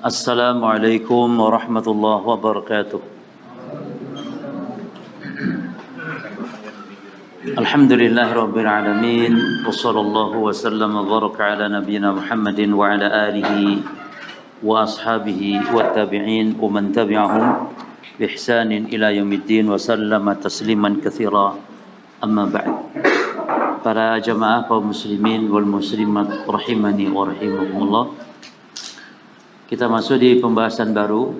Assalamualaikum warahmatullahi wabarakatuh. Alhamdulillahirabbil alamin wassallallahu wasallam wa baraka ala nabiyyina Muhammadin wa ala alihi wa ashabihi wa tabi'in wa man tabi'ahum bi ihsanin ila yaumiddin wa sallama tasliman katsira. Amma ba'd. Para jamaah kaum muslimin wal muslimat rahimani wa rahimakumullah. Kita masuk di pembahasan baru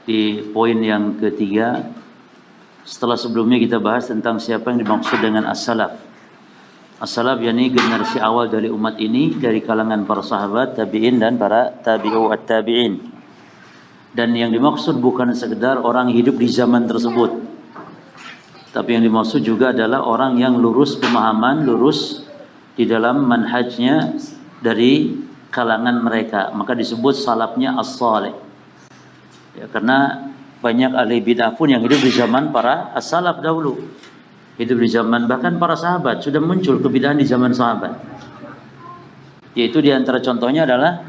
di poin yang ketiga. Setelah sebelumnya kita bahas tentang siapa yang dimaksud dengan as-salaf. As-salaf yakni generasi awal dari umat ini dari kalangan para sahabat, tabi'in dan para tabi'u at-tabi'in. Dan yang dimaksud bukan sekedar orang hidup di zaman tersebut. Tapi yang dimaksud juga adalah orang yang lurus pemahaman, lurus di dalam manhajnya dari kalangan mereka. Maka disebut salafnya as-salih. Ya, karena banyak ahli bid'ah pun yang hidup di zaman para as-salaf dahulu. Hidup di zaman bahkan para sahabat. Sudah muncul kebid'ahan di zaman sahabat. Yaitu di antara contohnya adalah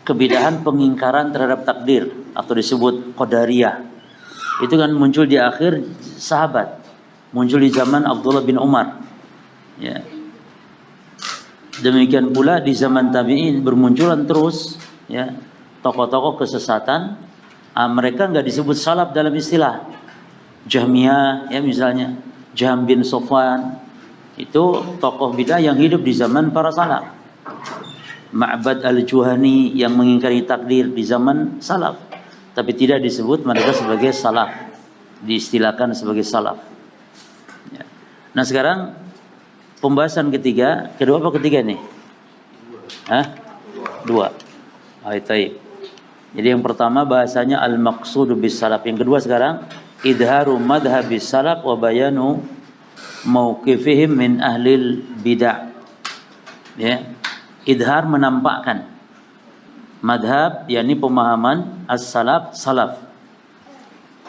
kebid'ahan pengingkaran terhadap takdir atau disebut qadariyah. Itu kan muncul di akhir sahabat. Muncul di zaman Abdullah bin Umar. Ya. Demikian pula di zaman tabi'in bermunculan terus ya tokoh-tokoh kesesatan. Mereka nggak disebut salaf dalam istilah. Jahmiyah ya misalnya, Jahm bin Sofwan itu tokoh bid'ah yang hidup di zaman para salaf. Ma'bad al-Juhani yang mengingkari takdir di zaman salaf, tapi tidak disebut mereka sebagai salaf, diistilahkan sebagai salaf. Ya. Nah sekarang pembahasan ketiga, kedua apa ketiga nih? Dua. Baik. Jadi yang pertama bahasanya al-maqsudu bis salaf. Yang kedua sekarang idharu madhabis salaf wa bayanu mauqifihim min ahlil bid'ah. Ya. Idhar menampakkan madhab yakni pemahaman as-salaf salaf.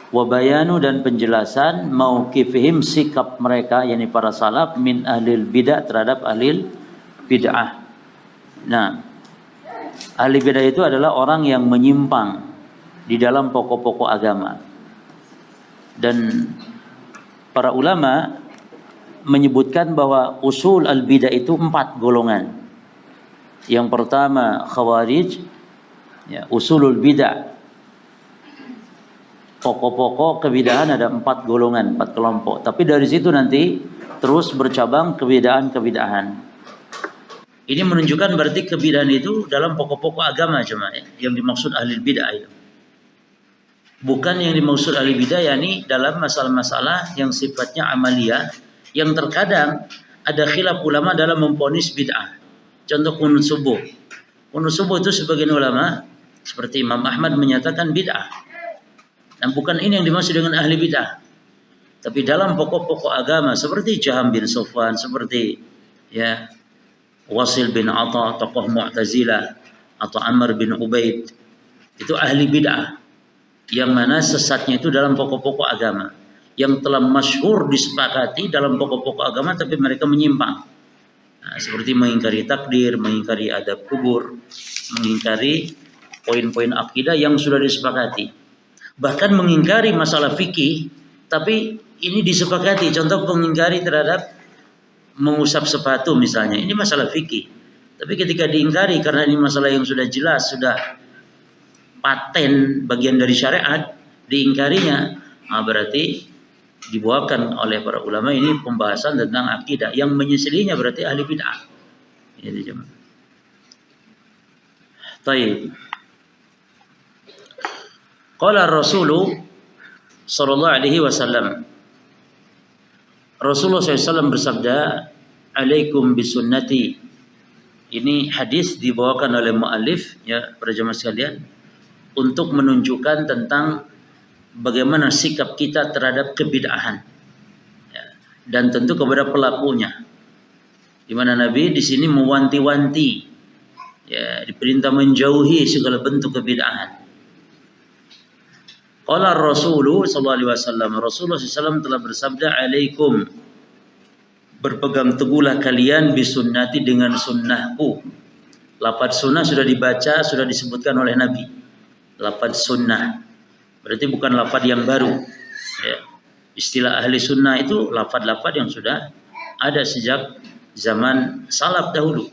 Wa bayanu dan penjelasan mauqifihim sikap mereka yakni para salaf min ahlil bid'ah terhadap ahlil bid'ah. Nah, ahli bid'ah itu adalah orang yang menyimpang di dalam pokok-pokok agama. Dan para ulama menyebutkan bahwa usul al-bid'ah itu 4 golongan. Yang pertama khawarij, ya, usulul bid'ah. Pokok-pokok kebid'ahan ada 4 golongan, 4 kelompok. Tapi dari situ nanti terus bercabang kebid'ahan-kebid'ahan. Ini menunjukkan berarti kebid'ahan itu dalam pokok-pokok agama cuma ya, yang dimaksud ahli bid'ah itu. Bukan yang dimaksud ahli bid'ah yakni dalam masalah-masalah yang sifatnya amaliyah yang terkadang ada khilaf ulama dalam memvonis bid'ah. Contoh qunut subuh. Qunut subuh itu sebagian ulama seperti Imam Ahmad menyatakan bid'ah. Dan bukan ini yang dimaksud dengan ahli bid'ah. Tapi dalam pokok-pokok agama seperti Jahm bin Sofwan, seperti ya Wasil bin Atha, tokoh Mu'tazilah, atau Amr bin Ubaid, itu ahli bid'ah yang mana sesatnya itu dalam pokok-pokok agama yang telah masyhur disepakati dalam pokok-pokok agama tapi mereka menyimpang. Nah, seperti mengingkari takdir, mengingkari adab kubur, mengingkari poin-poin akidah yang sudah disepakati. Bahkan mengingkari masalah fikih tapi ini disepakati. Contoh mengingkari terhadap mengusap sepatu misalnya, ini masalah fikih. Tapi ketika diingkari karena ini masalah yang sudah jelas, sudah paten bagian dari syariat, diingkarinya, berarti dibawakan oleh para ulama ini pembahasan tentang akidah. Yang menyelisihinya berarti ahli bid'ah. Ini cuma. Baik. Qala Rasulullah sallallahu alaihi wasallam. Rasulullah SAW bersabda, "Alaikum bisunnati." Ini hadis dibawakan oleh muallif ya para jemaah sekalian untuk menunjukkan tentang bagaimana sikap kita terhadap kebid'ahan ya, dan tentu kepada pelakunya. Di mana Nabi di sini mewanti-wanti ya diperintah menjauhi segala bentuk kebid'ahan. Qala Rasulullah sallallahu alaihi wasallam, Rasulullah SAW telah bersabda, "Alaikum," berpegang teguhlah kalian bisunnati dengan sunnahku, Lafaz sunnah sudah dibaca, sudah disebutkan oleh Nabi. Lafaz sunnah. Berarti bukan lafaz yang baru. Ya. Istilah ahli sunnah itu lafaz-lafaz yang sudah ada sejak zaman salaf dahulu.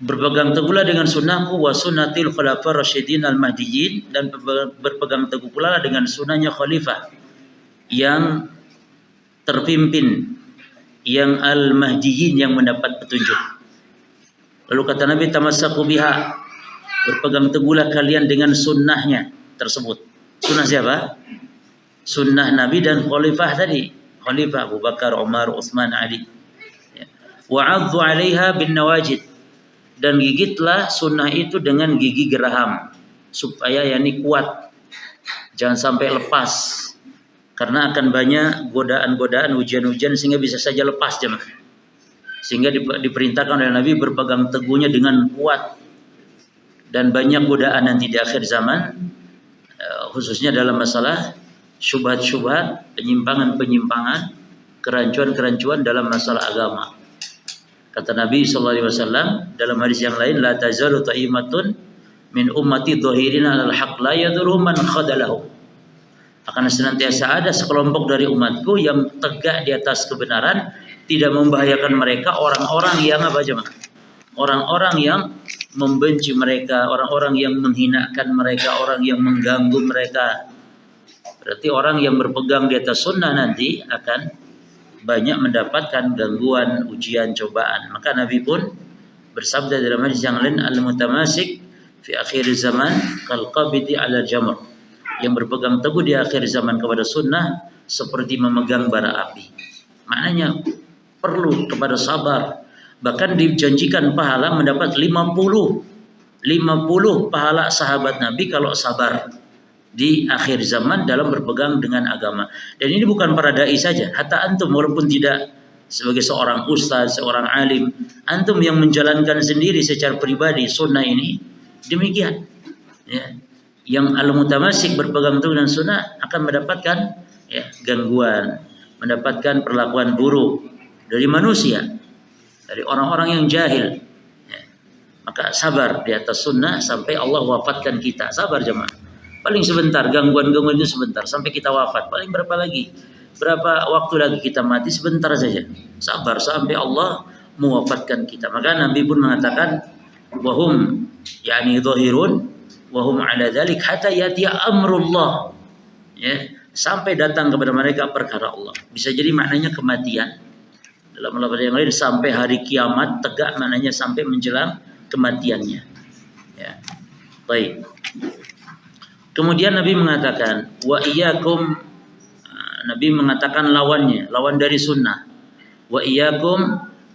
Berpegang teguhlah dengan sunnahku wa sunnatil khulafar rasyidin al-mahdiyyin, dan berpegang teguh pula dengan sunnahnya khalifah yang terpimpin, yang al-mahdiyyin, yang mendapat petunjuk. Lalu kata Nabi, tamassaku biha, berpegang teguhlah kalian dengan sunnahnya tersebut. Sunnah siapa? Sunnah Nabi dan khalifah tadi. Khalifah Abu Bakar, Umar, Utsman, Ali. Wa'adhu 'alaiha bin nawajid, dan gigitlah sunnah itu dengan gigi geraham supaya yakni kuat, jangan sampai lepas, karena akan banyak godaan-godaan, ujian-ujian, sehingga bisa saja lepas jemaah. Sehingga diperintahkan oleh Nabi berpegang teguhnya dengan kuat, dan banyak godaan nanti di akhir zaman, khususnya dalam masalah syubhat-syubhat, penyimpangan-penyimpangan, kerancuan-kerancuan dalam masalah agama. Kata Nabi SAW dalam hadis yang lain, la tazalu ta'imatun min ummati dhahirina alal haq la yadurhum man khadalahu. Akan senantiasa ada sekelompok dari umatku yang tegak di atas kebenaran, tidak membahayakan mereka orang-orang yang apa jemaah? Orang-orang yang membenci mereka, orang-orang yang menghinakan mereka, orang yang mengganggu mereka. Berarti orang yang berpegang di atas sunnah nanti akan banyak mendapatkan gangguan, ujian, cobaan. Maka Nabi pun bersabda dalam hadis yang lain, al-mutamasik fi akhir zaman kal qabidi ala jamr, yang berpegang teguh di akhir zaman kepada sunnah seperti memegang bara api. Maknanya perlu kepada sabar. Bahkan dijanjikan pahala mendapat 50 pahala sahabat Nabi kalau sabar di akhir zaman dalam berpegang dengan agama. Dan ini bukan para dai saja, hatta antum walaupun tidak sebagai seorang ustaz, seorang alim, antum yang menjalankan sendiri secara pribadi sunnah ini demikian. Ya. Yang al-mutamasik berpegang teguh dengan sunnah akan mendapatkan gangguan, mendapatkan perlakuan buruk dari manusia, dari orang-orang yang jahil. Ya. Maka sabar di atas sunnah sampai Allah wafatkan kita. Sabar jemaah. Paling sebentar, gangguan-gangguan itu sebentar sampai kita wafat. Paling berapa lagi? Berapa waktu lagi kita mati? Sebentar saja. Sabar sampai Allah mewafatkan kita. Maka Nabi pun mengatakan, wahum yani dhahirun wahum ala dzalik hatta yatiya amrullah. Ya, sampai datang kepada mereka perkara Allah. Bisa jadi maknanya kematian. Dalam lafaz yang lain sampai hari kiamat tegak, maknanya sampai menjelang kematiannya. Ya. Baik. Kemudian Nabi mengatakan, wa iyyakum, Nabi mengatakan lawannya, lawan dari sunnah. Wa iyyakum,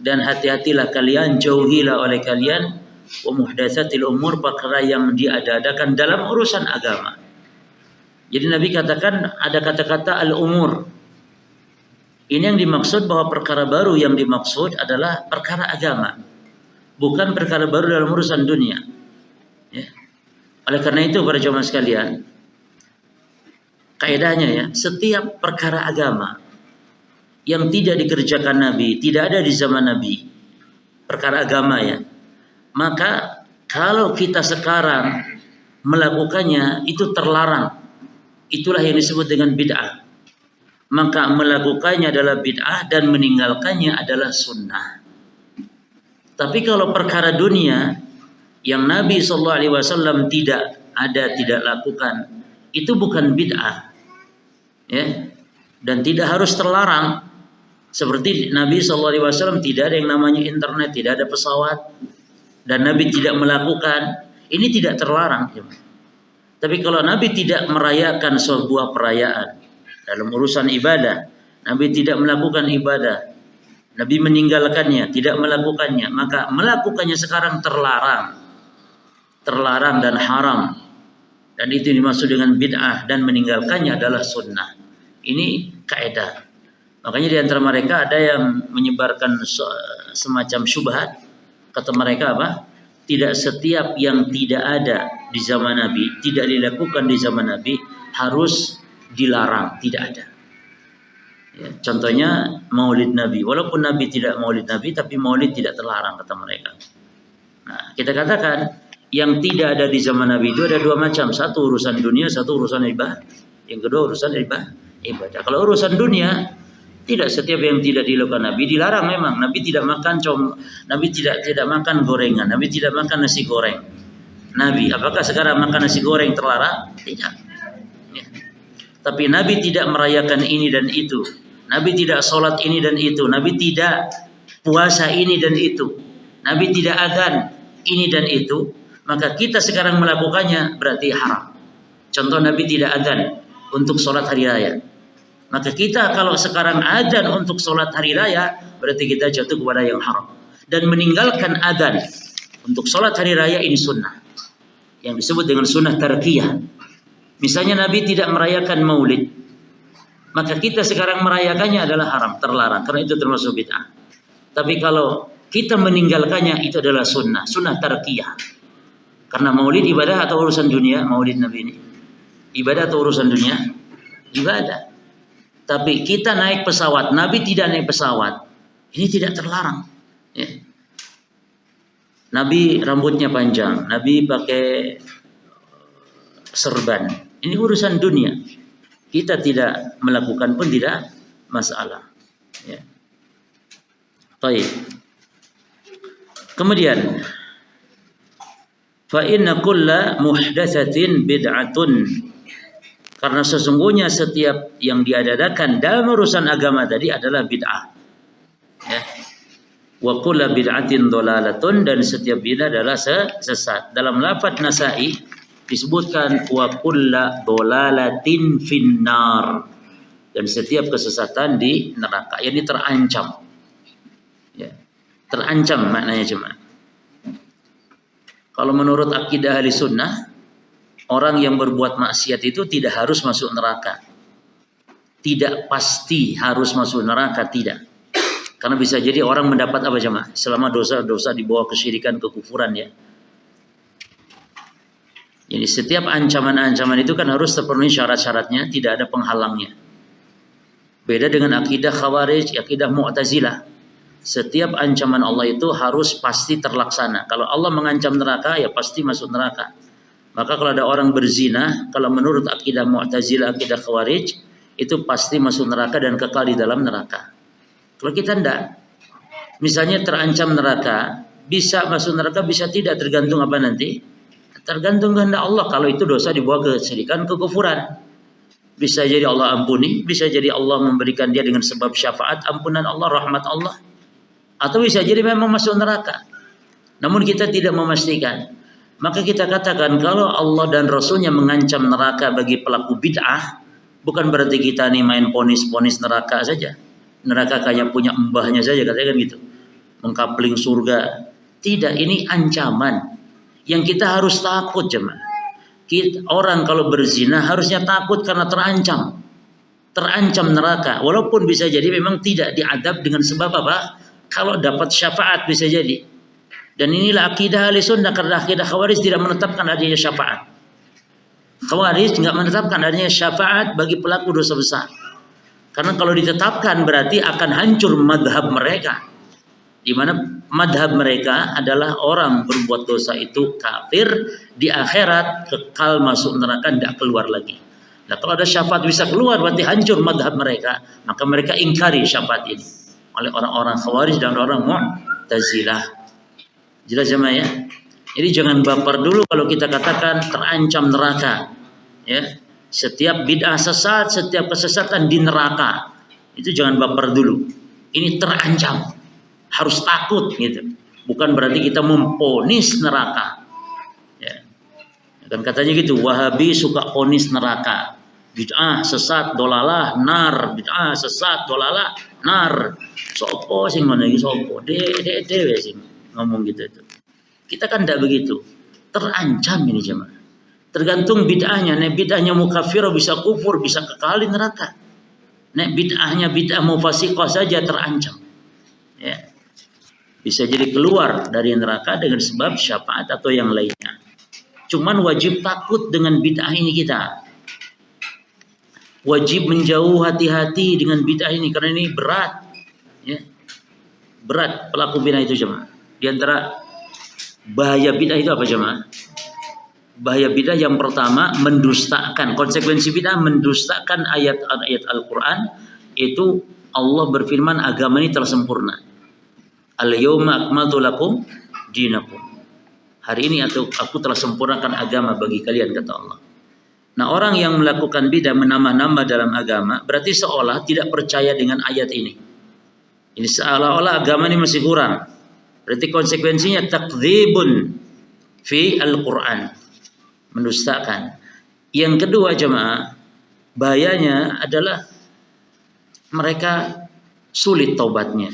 dan hati-hatilah kalian, jauhilah oleh kalian, wa muhdatsatil umur, perkara yang diada-adakan dalam urusan agama. Jadi Nabi katakan ada kata-kata al-umur. Ini yang dimaksud bahwa perkara baru yang dimaksud adalah perkara agama, bukan perkara baru dalam urusan dunia. Ya. Oleh karena itu para jemaah sekalian, kaidahnya ya, setiap perkara agama yang tidak dikerjakan Nabi, tidak ada di zaman Nabi, perkara agama ya, maka kalau kita sekarang melakukannya itu terlarang. Itulah yang disebut dengan bid'ah. Maka melakukannya adalah bid'ah dan meninggalkannya adalah sunnah. Tapi kalau perkara dunia yang Nabi SAW tidak lakukan, itu bukan bid'ah, ya, dan tidak harus terlarang. Seperti Nabi SAW tidak ada yang namanya internet, tidak ada pesawat, dan Nabi tidak melakukan, ini tidak terlarang. Tapi kalau Nabi tidak merayakan sebuah perayaan dalam urusan ibadah, Nabi tidak melakukan ibadah, Nabi meninggalkannya, tidak melakukannya, maka melakukannya sekarang terlarang dan haram, dan itu dimaksud dengan bid'ah, dan meninggalkannya adalah sunnah. Ini kaidah. Makanya di antara mereka ada yang menyebarkan semacam syubhat. Kata mereka apa? Tidak setiap yang tidak ada di zaman Nabi, tidak dilakukan di zaman Nabi harus dilarang, tidak ada. Ya, contohnya maulid Nabi. Walaupun Nabi tidak maulid Nabi, tapi maulid tidak terlarang kata mereka. Nah, kita katakan yang tidak ada di zaman Nabi itu ada dua macam. Satu urusan dunia, satu urusan ibadah. Yang kedua urusan ibadah. Kalau urusan dunia, tidak setiap yang tidak dilakukan Nabi dilarang memang. Nabi tidak makan Nabi tidak makan gorengan, Nabi tidak makan nasi goreng. Nabi, apakah sekarang makan nasi goreng terlarang? Tidak. Ya. Tapi Nabi tidak merayakan ini dan itu. Nabi tidak sholat ini dan itu. Nabi tidak puasa ini dan itu. Nabi tidak azan ini dan itu. Maka kita sekarang melakukannya berarti haram. Contoh, Nabi tidak azan untuk sholat hari raya. Maka kita kalau sekarang azan untuk sholat hari raya, berarti kita jatuh kepada yang haram. Dan meninggalkan azan untuk sholat hari raya ini sunnah. Yang disebut dengan sunnah tarkiyah. Misalnya Nabi tidak merayakan maulid. Maka kita sekarang merayakannya adalah haram, terlarang. Karena itu termasuk bid'ah. Tapi kalau kita meninggalkannya, itu adalah sunnah tarkiyah. Karena maulid ibadah atau urusan dunia? Maulid Nabi ini ibadah atau urusan dunia? Ibadah. Tapi kita naik pesawat, Nabi tidak naik pesawat. Ini tidak terlarang. Ya. Nabi rambutnya panjang, Nabi pakai serban. Ini urusan dunia. Kita tidak melakukan pun tidak masalah. Ya. Baik. Kemudian, fa inna kulla muhdatsatin bid'atun. Karena sesungguhnya setiap yang diadakan dalam urusan agama tadi adalah bid'ah. Ya. Wa kullu bid'atin dhalalatun, dan setiap bid'ah adalah sesat. Dalam lafaz Nasa'i disebutkan wa kullu dhalalatin finnar, dan setiap kesesatan di neraka, yakni terancam. Ya. Terancam maknanya cuma. Kalau menurut akidah ahli sunnah, orang yang berbuat maksiat itu tidak harus masuk neraka. Tidak pasti harus masuk neraka, tidak. Karena bisa jadi orang mendapat apa jemaah? Selama dosa-dosa di bawah kesyirikan, kekufuran ya. Jadi setiap ancaman-ancaman itu kan harus terpenuhi syarat-syaratnya, tidak ada penghalangnya. Beda dengan akidah Khawarij, akidah Mu'tazilah. Setiap ancaman Allah itu harus pasti terlaksana. Kalau Allah mengancam neraka, ya pasti masuk neraka. Maka kalau ada orang berzina, kalau menurut akidah Mu'tazilah, akidah Khawarij, itu pasti masuk neraka dan kekal di dalam neraka. Kalau kita tidak, misalnya terancam neraka, bisa masuk neraka, bisa tidak, tergantung apa nanti? Tergantung kehendak Allah. Kalau itu dosa di bawah kesyirikan, kekufuran, bisa jadi Allah ampuni, bisa jadi Allah memberikan dia dengan sebab syafaat, ampunan Allah, rahmat Allah. Atau bisa jadi memang masuk neraka. Namun kita tidak memastikan. Maka kita katakan kalau Allah dan Rasulnya mengancam neraka bagi pelaku bid'ah, bukan berarti kita nih main ponis-ponis neraka saja. Neraka kayak punya mbahnya saja, katanya kan gitu. Mengkapling surga. Tidak, ini ancaman. Yang kita harus takut jemaah. Orang kalau berzina harusnya takut karena terancam. Terancam neraka. Walaupun bisa jadi memang tidak diadab dengan sebab apa? Kalau dapat syafaat bisa jadi. Dan inilah akidah ahli sunnah, karena akidah Khawarij tidak menetapkan adanya syafaat. Khawarij tidak menetapkan adanya syafaat bagi pelaku dosa besar. Karena kalau ditetapkan berarti akan hancur madhab mereka. Di mana madhab mereka adalah orang berbuat dosa itu kafir, di akhirat kekal masuk neraka, tidak keluar lagi. Nah, kalau ada syafaat bisa keluar berarti hancur madhab mereka. Maka mereka ingkari syafaat ini oleh orang-orang Khawarij dan orang Mu'tazilah. Jelas jemaah ya? Jadi jangan baper dulu kalau kita katakan terancam neraka. Ya. Setiap bid'ah sesat, setiap kesesatan di neraka. Itu jangan baper dulu. Ini terancam. Harus takut gitu. Bukan berarti kita memponis neraka. Ya. Kan katanya gitu, Wahabi suka ponis neraka. Bid'ah, sesat, dolalah, nar. Bid'ah, sesat, dolalah, nar. Sopo sing mana iki sopo? Dewe sing ngomong gitu itu. Kita kan tidak begitu. Terancam ini jemaah. Tergantung bid'ahnya. Nek bid'ahnya mukafirah bisa kufur, bisa kekal di neraka. Nek bid'ahnya bid'ah mufasiqah saja terancam. Ya. Bisa jadi keluar dari neraka dengan sebab syafaat atau yang lainnya. Cuman wajib takut dengan bid'ah ini kita. Wajib menjauh, hati-hati dengan bid'ah ini karena ini berat. Ya. Berat pelaku bid'ah itu jemaah. Di antara Bahaya bid'ah itu apa jemaah? Bahaya bid'ah yang pertama mendustakan, konsekuensi bid'ah mendustakan ayat-ayat Al-Quran. Itu Allah berfirman agama ini telah sempurna. Al-yawma akmaltu lakum dinakum. Hari ini aku telah sempurnakan agama bagi kalian, kata Allah. Nah, orang yang melakukan bid'ah menambah-nambah dalam agama berarti seolah tidak percaya dengan ayat ini. Ini seolah-olah agama ini masih kurang. Berarti konsekuensinya takdzibun fi Al-Quran. Mendustakan. Yang kedua jemaah, bahayanya adalah mereka sulit taubatnya.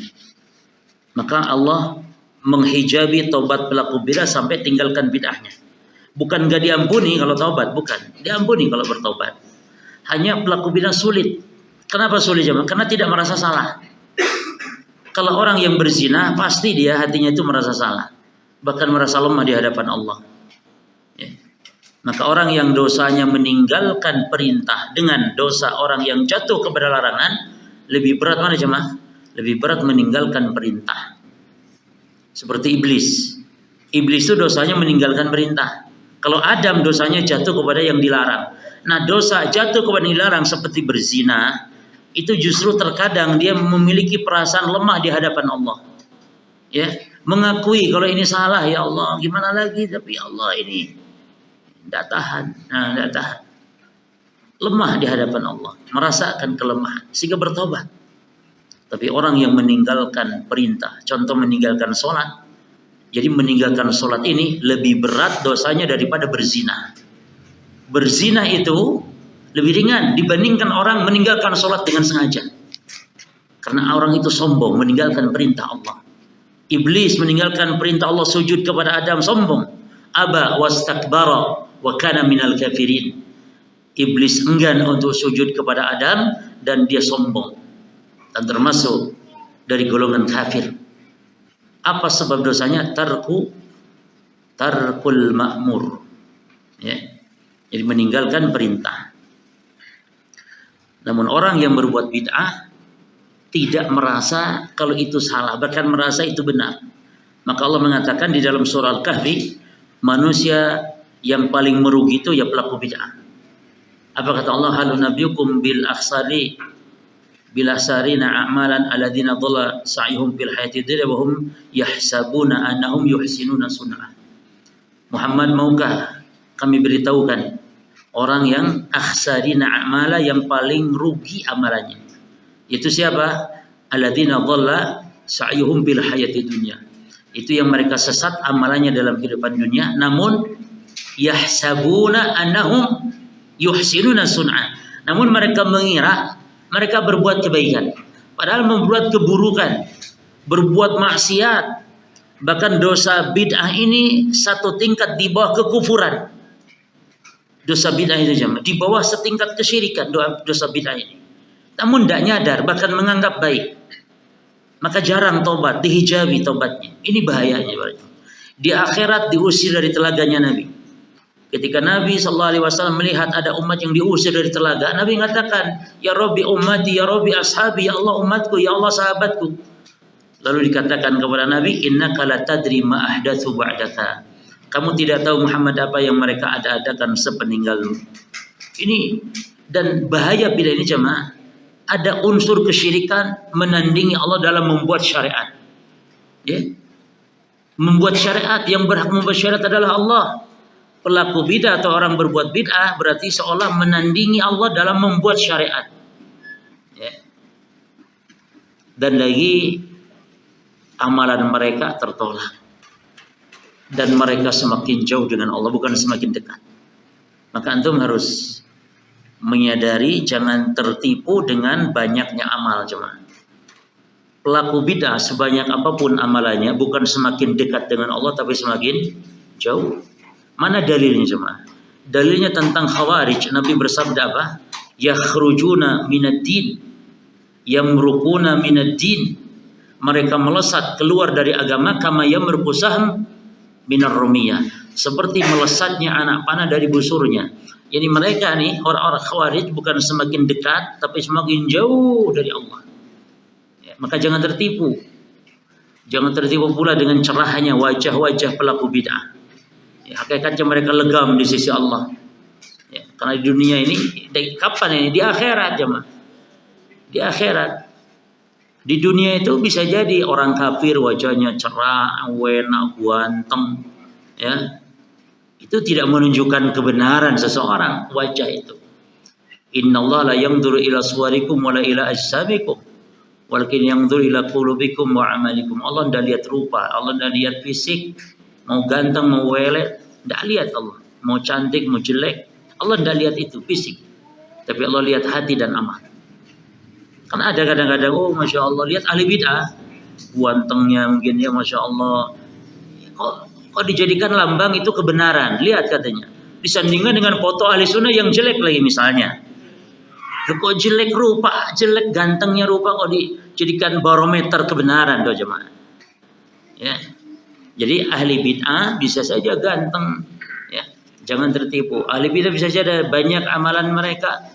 Maka Allah menghijabi taubat pelaku bid'ah sampai tinggalkan bid'ahnya. Bukan gak diampuni kalau taubat, bukan. Diampuni kalau bertaubat. Hanya pelaku bid'ah sulit. Kenapa sulit jemaah? Karena tidak merasa salah. Kalau orang yang berzina pasti dia hatinya itu merasa salah. Bahkan merasa lemah di hadapan Allah. Ya. Maka orang yang dosanya meninggalkan perintah dengan dosa orang yang jatuh kepada larangan, lebih berat mana jemaah? Lebih berat meninggalkan perintah. Seperti iblis. Iblis itu dosanya meninggalkan perintah. Kalau Adam dosanya jatuh kepada yang dilarang. Nah, dosa jatuh kepada yang dilarang seperti berzina, itu justru terkadang dia memiliki perasaan lemah di hadapan Allah. Ya, mengakui kalau ini salah, ya Allah, gimana lagi, tapi ya Allah ini tidak tahan. Nah, tidak tahan. Lemah di hadapan Allah, merasakan kelemahan sehingga bertobat. Tapi orang yang meninggalkan perintah, contoh meninggalkan sholat, jadi meninggalkan sholat ini lebih berat dosanya daripada berzina. Berzina itu lebih ringan dibandingkan orang meninggalkan sholat dengan sengaja. Karena orang itu sombong, meninggalkan perintah Allah. Iblis meninggalkan perintah Allah, sujud kepada Adam, sombong. Aba wastakbara wa kana minal kafirin. Iblis enggan untuk sujud kepada Adam dan dia sombong dan termasuk dari golongan kafir. Apa sebab dosanya? Tarkul ma'mur. Ya. Jadi meninggalkan perintah. Namun orang yang berbuat bid'ah tidak merasa kalau itu salah, bahkan merasa itu benar. Maka Allah mengatakan di dalam surah Al-Kahfi, manusia yang paling merugi itu ya pelaku bid'ah. Apa kata Allah? Hal nabiyukum bil akhsarina a'malan alladzina dhalla sa'yuhum fil hayatid dunya wa hum yahsabuna annahum yuhsinuna sun'a. Muhammad, maukah kami beritahukan orang yang akhsarina a'mala, yang paling rugi amalannya? Itu siapa? Alladzina dhalla sa'yuhum fil hayatid dunya. Itu yang mereka sesat amalannya dalam kehidupan dunia, namun yahsabuna annahum yuhsinuna sun'a. Namun mereka mengira mereka berbuat kebaikan, padahal membuat keburukan, berbuat maksiat. Bahkan dosa bid'ah ini satu tingkat di bawah kekufuran. Dosa bid'ah itu jemaah di bawah setingkat kesyirikan dosa bid'ah ini. Namun tidak nyadar, bahkan menganggap baik. Maka jarang tobat, dihijabi tobatnya. Ini bahayanya berarti. Di akhirat diusir dari telaganya Nabi. Ketika Nabi SAW melihat ada umat yang diusir dari telaga, Nabi mengatakan, Ya Rabbi ummati, Ya Rabbi ashabi, Ya Allah umatku, Ya Allah sahabatku. Lalu dikatakan kepada Nabi, Innaka la tadri ma ahdatsu ba'daka. Kamu tidak tahu Muhammad apa yang mereka ada-adakan sepeninggalmu. Ini dan bahaya bid'ah ini jemaah. Ada unsur kesyirikan menandingi Allah dalam membuat syariat. Ya. Membuat syariat, yang berhak membuat syariat adalah Allah. Pelaku bid'ah atau orang berbuat bid'ah berarti seolah menandingi Allah dalam membuat syariat. Ya. Dan lagi amalan mereka tertolak. Dan mereka semakin jauh dengan Allah, bukan semakin dekat. Maka antum harus menyadari jangan tertipu dengan banyaknya amal jemaah. Pelaku bid'ah sebanyak apapun amalannya bukan semakin dekat dengan Allah, tapi semakin jauh. Mana dalilnya jemaah? Dalilnya tentang Khawarij. Nabi bersabda apa? Yakhrujuna minad din, yamruquna minad din. Mereka melesat keluar dari agama kama yamruqu sahm minar rumiyah, seperti melesatnya anak panah dari busurnya. Jadi mereka nih orang-orang Khawarij bukan semakin dekat tapi semakin jauh dari Allah. Ya, maka jangan tertipu. Jangan tertipu pula dengan cerahnya wajah-wajah pelaku bid'ah. Ya, hakikatnya mereka legam di sisi Allah. Ya, karena di dunia ini, kapan ini? Di akhirat jemaah. Di akhirat. Di dunia itu bisa jadi orang kafir wajahnya cerah, enak, ganteng, ya. Itu tidak menunjukkan kebenaran seseorang wajah itu. Innallaha la yanzuru ila suwarikum wala ila ajsamikum, walakin yanzuru ila qulubikum wa amalikum. Allah tidak lihat rupa, Allah tidak lihat fisik, mau ganteng mau welek, tidak lihat Allah. Mau cantik mau jelek, Allah tidak lihat itu fisik. Tapi Allah lihat hati dan amal. Kan ada kadang-kadang, oh masya Allah, lihat ahli bid'ah, gantengnya mungkin ya masya Allah. Kok dijadikan lambang itu kebenaran? Lihat katanya. Disandingkan dengan foto ahli sunnah yang jelek lagi misalnya. Kok jelek rupa, jelek gantengnya rupa kok dijadikan barometer kebenaran tuh jemaah. Ya. Jadi ahli bid'ah bisa saja ganteng, ya. Jangan tertipu. Ahli bid'ah bisa saja ada banyak amalan mereka.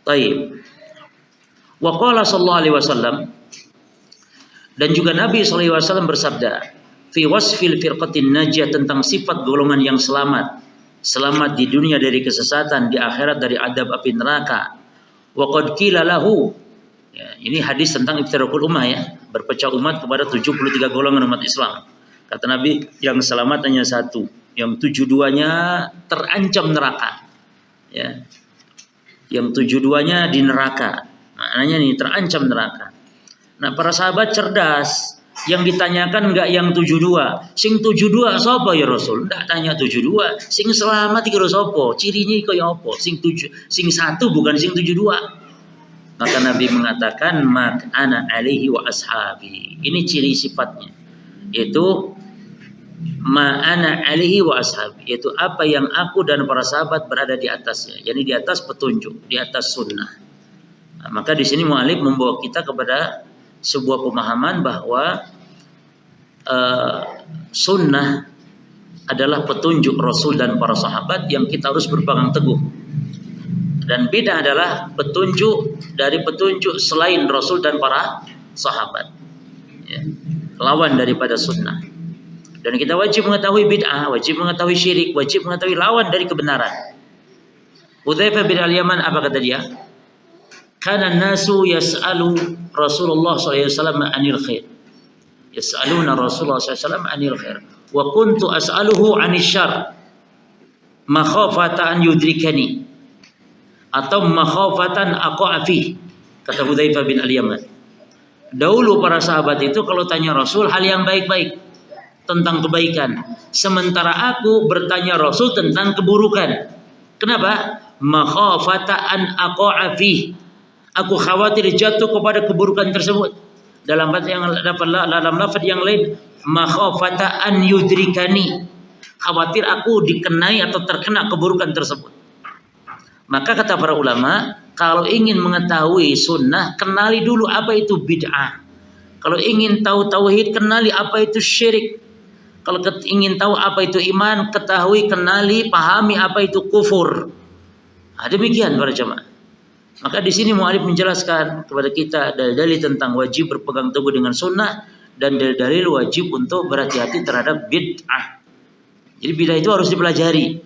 Taib. Wa qala sallallahu alaihi wasallam, dan juga Nabi sallallahu alaihi wasallam bersabda, fi wasfil firqatin najiyah, tentang sifat golongan yang selamat. Selamat di dunia dari kesesatan, di akhirat dari adab api neraka. Wa qad qila lahu, ya, ini hadis tentang iftiraqul ummah ya, berpecah umat kepada 73 golongan umat Islam. Kata Nabi, yang selamat hanya satu, yang 72-nya terancam neraka. Ya. Yang 72-nya di neraka. Maknanya nih terancam neraka. Nah, para sahabat cerdas. Yang ditanyakan enggak yang 72. Sing 72 sapa ya Rasul? Enggak tanya 72. Sing selamat iki sapa? Cirinya kaya apa? Sing satu bukan sing 72. Maka Nabi mengatakan mak ana alaihi wa ashabi. Ini ciri sifatnya. Yaitu ma ana alaihi wa ashabi, yaitu apa yang aku dan para sahabat berada di atasnya, yakni di atas petunjuk, di atas sunnah. Nah, maka di sini mu'alif membawa kita kepada sebuah pemahaman bahwa sunnah adalah petunjuk Rasul dan para sahabat yang kita harus berpegang teguh. Dan bid'ah adalah petunjuk dari petunjuk selain Rasul dan para sahabat. Ya. Lawan daripada sunnah. Dan kita wajib mengetahui bid'ah, wajib mengetahui syirik, wajib mengetahui lawan dari kebenaran. Hudzaifah bin Al-Yaman apa kata dia? Kana nasu yas'alu Rasulullah SAW anil khair. Yas'aluna Rasulullah SAW anil khair. Wa kuntu as'aluhu anil syarr. Makhafata an yudrikani. Atau makhafatan aqa'afi. Kata Hudzaifah bin Al-Yaman. Dahulu para sahabat itu kalau tanya Rasul hal yang baik-baik, tentang kebaikan. Sementara aku bertanya Rasul tentang keburukan. Kenapa? Makhafata an aqa'a fi. Aku khawatir jatuh kepada keburukan tersebut. Dalam lafaz yang lain, makhafata an yudrikani. Khawatir aku dikenai atau terkena keburukan tersebut. Maka kata para ulama, kalau ingin mengetahui sunnah, kenali dulu apa itu bid'ah. Kalau ingin tahu tauhid, kenali apa itu syirik. Kalau ingin tahu apa itu iman, ketahui, kenali, pahami apa itu kufur. Nah, demikian para jemaah. Maka di sini mu'alif menjelaskan kepada kita dalil-dalil tentang wajib berpegang teguh dengan sunnah dan dalil-dalil wajib untuk berhati-hati terhadap bid'ah. Jadi bid'ah itu harus dipelajari,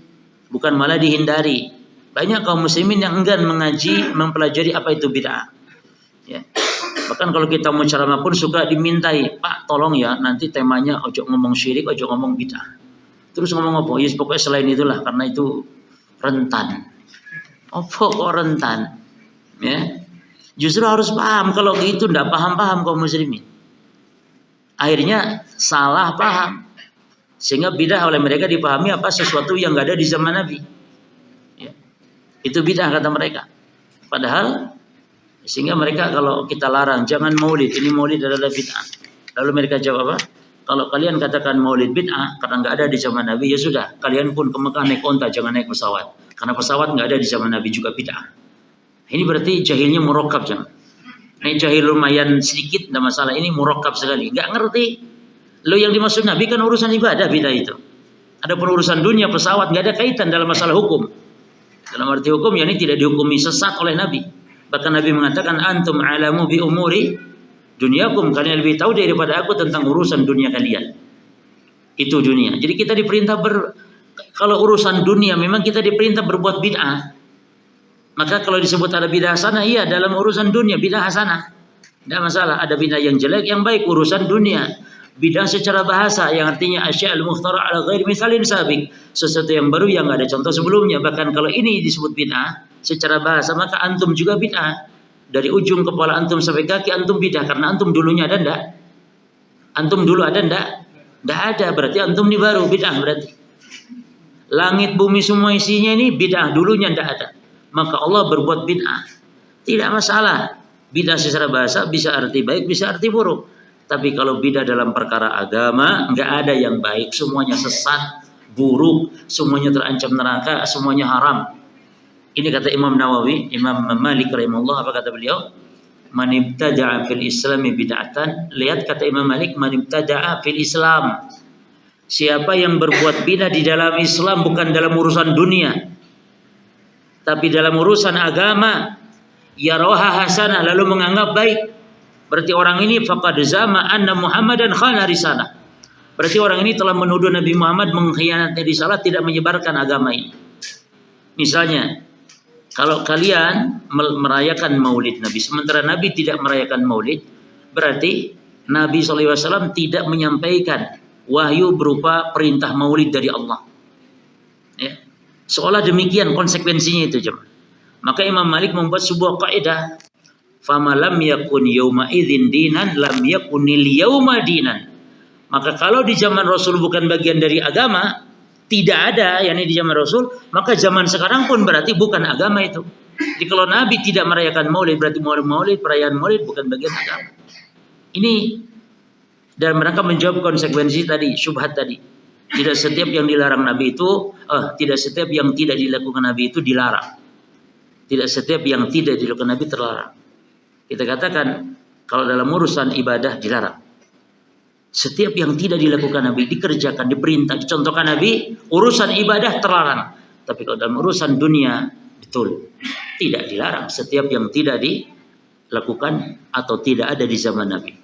bukan malah dihindari. Banyak kaum muslimin yang enggan mengaji, mempelajari apa itu bid'ah. Ya. Bahkan kalau kita mau ceramah pun suka dimintai, Pak tolong ya nanti temanya ojo ngomong syirik, ojo ngomong bid'ah. Terus ngomong apa? Ya pokoknya selain itulah, karena itu rentan. Apa kok rentan? Ya. Justru harus paham, kalau gitu tidak paham-paham kaum muslimin. Akhirnya salah paham. Sehingga bid'ah oleh mereka dipahami apa sesuatu yang nggak ada di zaman Nabi. Ya. Itu bid'ah kata mereka. Padahal sehingga mereka kalau kita larang jangan maulid, ini maulid adalah bid'ah. Lalu mereka jawab apa? Kalau kalian katakan maulid bid'ah karena nggak ada di zaman Nabi, ya sudah, kalian pun ke Mekah naik onta, jangan naik pesawat. Karena pesawat nggak ada di zaman Nabi juga bid'ah. Ini berarti jahilnya murakkab jangan. Ini jahil lumayan sedikit, tidak masalah. Ini murakkab sekali, nggak ngerti. Lo yang dimaksud Nabi kan urusan ibadah bid'ah itu. Ada urusan dunia pesawat nggak ada kaitan dalam masalah hukum. Dalam arti hukum ya ini tidak dihukumi sesat oleh Nabi. Bahkan Nabi mengatakan antum alamu bi umuri Dunyakum, kalian lebih tahu daripada aku tentang urusan dunia kalian. Itu dunia. Jadi kita diperintah kalau urusan dunia memang kita diperintah berbuat bid'ah. Maka kalau disebut ada bid'ah hasanah, iya dalam urusan dunia bid'ah hasanah. Tidak masalah, ada bid'ah yang jelek, yang baik urusan dunia. Bid'ah secara bahasa yang artinya asya'al mukhtara' ala ghairi misalin sabiq, sesuatu yang baru yang enggak ada contoh sebelumnya. Bahkan kalau ini disebut bid'ah secara bahasa, maka antum juga bid'ah. Dari ujung kepala antum sampai kaki antum bid'ah, karena antum dulunya ada enggak? Antum dulu ada enggak? Enggak ada, berarti antum ini baru bid'ah berarti. Langit bumi semua isinya ini bid'ah, dulunya enggak ada. Maka Allah berbuat bid'ah. Tidak masalah. Bid'ah secara bahasa bisa arti baik, bisa arti buruk. Tapi kalau bid'ah dalam perkara agama, enggak ada yang baik, semuanya sesat, buruk, semuanya terancam neraka, semuanya haram. Ini kata Imam Nawawi, Imam Malik rahimahullah, apa kata beliau? Man ibtada'a fil Islami bid'atan. Lihat kata Imam Malik, man ibtada'a fil Islam. Siapa yang berbuat bid'ah di dalam Islam, bukan dalam urusan dunia, tapi dalam urusan agama, yaraha hasanah, lalu menganggap baik, berarti orang ini faqad zama anna Muhammadan khana risalah. Berarti orang ini telah menuduh Nabi Muhammad mengkhianati risalah, tidak menyebarkan agama ini. Misalnya, kalau kalian merayakan maulid Nabi, sementara Nabi tidak merayakan maulid, berarti Nabi SAW tidak menyampaikan wahyu berupa perintah maulid dari Allah. Ya. Seolah demikian konsekuensinya itu, jemaah. Maka Imam Malik membuat sebuah kaidah, fama lam yakun yauma idzin dinan lam yakunil yauma dinan. Maka kalau di zaman Rasul bukan bagian dari agama, tidak ada yakni di zaman Rasul, maka zaman sekarang pun berarti bukan agama itu. Jadi kalau Nabi tidak merayakan maulid, berarti maulid, perayaan maulid bukan bagian agama. Ini dan mereka menjawab konsekuensi tadi, syubhat tadi. Tidak setiap yang dilarang Nabi itu, tidak setiap yang tidak dilakukan Nabi itu dilarang. Tidak setiap yang tidak dilakukan Nabi terlarang. Kita katakan kalau dalam urusan ibadah dilarang. Setiap yang tidak dilakukan Nabi dikerjakan, diperintah, dicontohkan Nabi, urusan ibadah terlarang. Tapi kalau dalam urusan dunia betul tidak dilarang. Setiap yang tidak dilakukan atau tidak ada di zaman Nabi.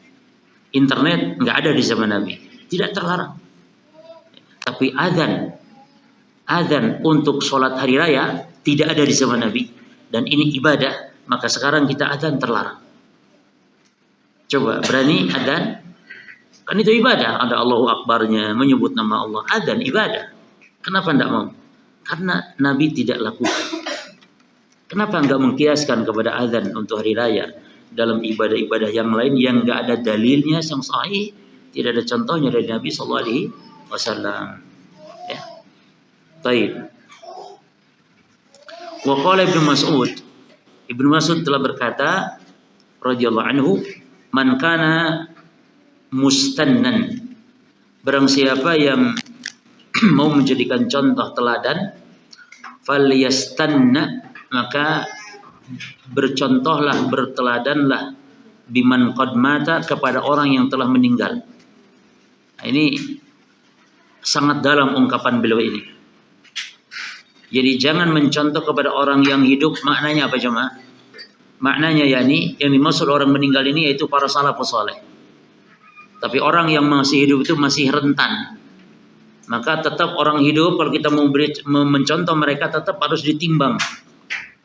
Internet nggak ada di zaman Nabi, tidak terlarang. Tapi azan untuk sholat hari raya tidak ada di zaman Nabi. Dan ini ibadah, maka sekarang kita azan terlarang. Coba berani azan, kan itu ibadah. Ada Allahu Akbarnya, menyebut nama Allah. Azan ibadah. Kenapa tidak mau? Karena Nabi tidak lakukan. Kenapa enggak mengkiaskan kepada azan untuk hari raya dalam ibadah-ibadah yang lain yang enggak ada dalilnya yang sahih, tidak ada contohnya dari Nabi sallallahu alaihi wasallam. Ya. Baik. Wa qala Ibnu Mas'ud. Ibnu Mas'ud telah berkata radhiyallahu anhu, man kana mustannan, barang siapa yang mau menjadikan contoh teladan, falyastanna, maka bercontohlah, berteladanlah, biman qad mata, kepada orang yang telah meninggal. Nah, ini sangat dalam ungkapan beliau ini. Jadi jangan mencontoh kepada orang yang hidup. Maknanya apa jemaah? Maknanya yakni yang dimaksud orang meninggal ini yaitu para salafus saleh. Tapi orang yang masih hidup itu masih rentan. Maka tetap orang hidup kalau kita mau mencontoh mereka tetap harus ditimbang.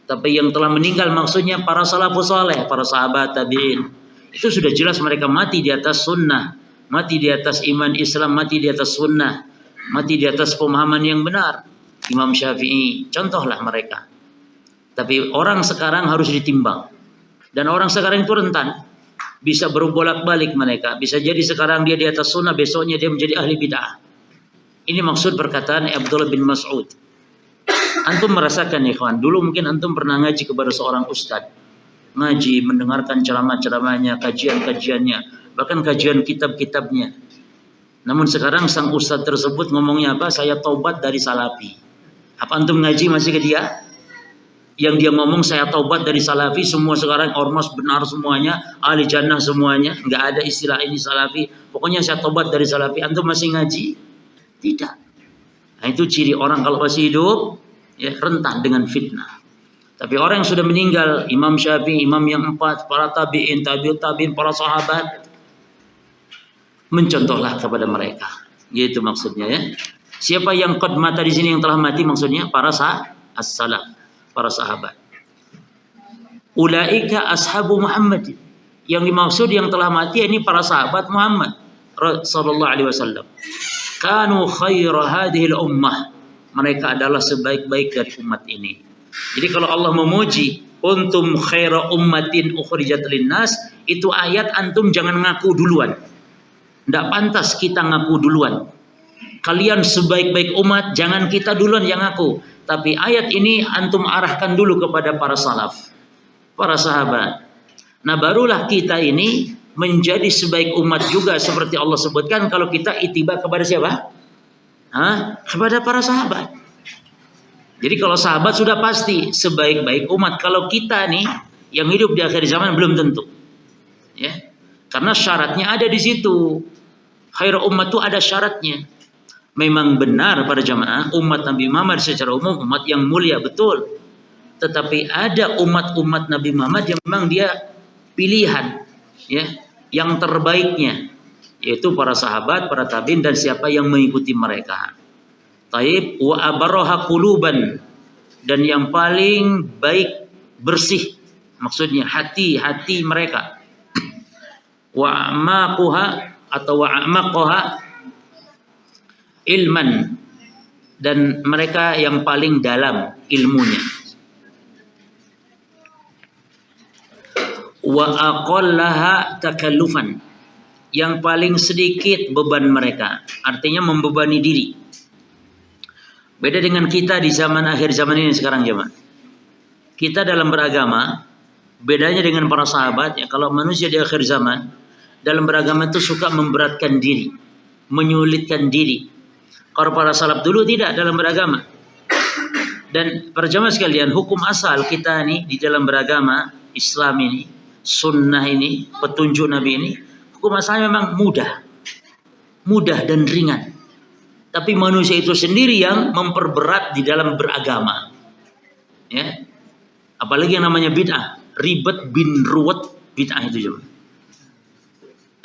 Tapi yang telah meninggal maksudnya para salafus saleh, para sahabat tabi'in. Itu sudah jelas mereka mati di atas sunnah, mati di atas iman Islam, mati di atas sunnah, mati di atas pemahaman yang benar. Imam Syafi'i, contohlah mereka. Tapi orang sekarang harus ditimbang. Dan orang sekarang itu rentan. Bisa berbolak-balik mereka. Bisa jadi sekarang dia di atas sunnah, besoknya dia menjadi ahli bid'ah. Ini maksud perkataan Abdullah bin Mas'ud. Antum merasakan ya kawan, dulu mungkin antum pernah ngaji kepada seorang ustadz. Ngaji, mendengarkan ceramah-ceramahnya, kajian-kajiannya, bahkan kajian kitab-kitabnya. Namun sekarang sang ustadz tersebut ngomongnya apa? Saya taubat dari salafi. Apa antum ngaji masih ke dia? Yang dia ngomong saya taubat dari salafi, semua sekarang ormas benar semuanya, ahli jannah semuanya, nggak ada istilah ini salafi. Pokoknya saya taubat dari salafi. Antum masih ngaji? Tidak. Nah, itu ciri orang kalau masih hidup ya rentan dengan fitnah. Tapi orang yang sudah meninggal, Imam Syafi'i, imam yang 4, para tabi'in, tabi'ut tabi'in, para sahabat, mencontohlah kepada mereka. Gitu maksudnya ya. Siapa yang qad mata di sini, yang telah mati maksudnya para as-salaf, para sahabat. Ulaika ashabu Muhammad. Yang dimaksud yang telah mati ini para sahabat Muhammad sallallahu alaihi wasallam. Kanu khaira hadhil ummah. Mereka adalah sebaik-baik dari umat ini. Jadi kalau Allah memuji untum khaira ummatin ukhrijat linnas, itu ayat antum jangan ngaku duluan. Tidak pantas kita ngaku duluan. Kalian sebaik-baik umat, jangan kita duluan yang ngaku. Tapi ayat ini antum arahkan dulu kepada para salaf, para sahabat. Nah barulah kita ini menjadi sebaik umat juga seperti Allah sebutkan kalau kita ittiba kepada siapa? Kepada para sahabat. Jadi kalau sahabat sudah pasti sebaik-baik umat. Kalau kita nih yang hidup di akhir zaman belum tentu. Ya. Karena syaratnya ada di situ. Khairul umat itu ada syaratnya. Memang benar pada jamaah umat Nabi Muhammad secara umum umat yang mulia betul. Tetapi ada umat-umat Nabi Muhammad yang memang dia pilihan, ya, yang terbaiknya, yaitu para sahabat, para tabi'in dan siapa yang mengikuti mereka. Taib wa abarroha quluban, dan yang paling baik bersih, maksudnya hati mereka. Wa amaquha atau wa amaqaha ilman, dan mereka yang paling dalam ilmunya. Wa aqallaha takallufan, yang paling sedikit beban mereka, artinya membebani diri. Beda dengan kita di zaman akhir zaman ini sekarang jemaah. Kita dalam beragama, bedanya dengan para sahabat, ya kalau manusia di akhir zaman dalam beragama itu suka memberatkan diri, menyulitkan diri. Kalau para salaf dulu tidak dalam beragama. Dan para jemaah sekalian, hukum asal kita nih di dalam beragama Islam ini, sunnah ini, petunjuk Nabi ini, hukum asalnya memang mudah dan ringan. Tapi manusia itu sendiri yang memperberat di dalam beragama. Ya. Apalagi yang namanya bid'ah, ribet bin ruwet, bid'ah itu juga.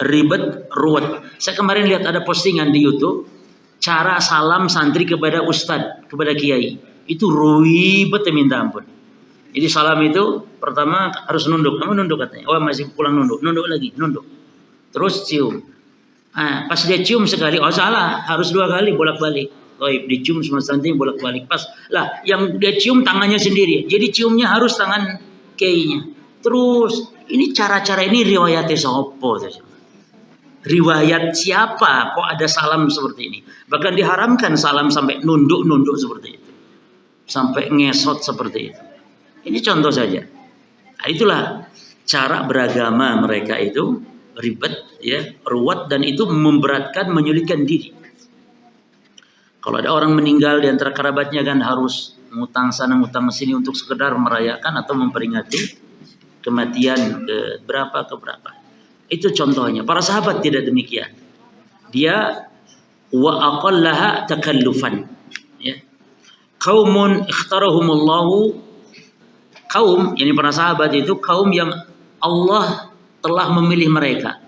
Ribet ruwet. Saya kemarin lihat ada postingan di YouTube, cara salam santri kepada ustadz, kepada kiai. Itu ribet minta ampun. Jadi salam itu pertama harus nunduk. Kamu nunduk katanya. Oh masih pulang nunduk. Nunduk lagi, nunduk. Terus cium. Pas dia cium sekali, oh salah, harus 2 kali bolak-balik. Dicium sama santri bolak-balik. Pas lah, yang dia cium tangannya sendiri. Jadi ciumnya harus tangan kiainya. Terus ini cara-cara ini riwayatnya sopo. Riwayat siapa kok ada salam seperti ini? Bahkan diharamkan salam sampai nunduk seperti itu, sampai ngesot seperti itu. Ini contoh saja. Nah, itulah cara beragama mereka itu. Ribet, ya, ruwet, dan itu memberatkan, menyulitkan diri. Kalau ada orang meninggal di antara kerabatnya kan harus ngutang sana ngutang sini untuk sekedar merayakan atau memperingati kematian ke berapa. Itu contohnya. Para sahabat tidak demikian. Dia wa aqallaha takallufan. Ya. Qaumun ikhtarahumullahu, kaum, yani para sahabat itu kaum yang Allah telah memilih mereka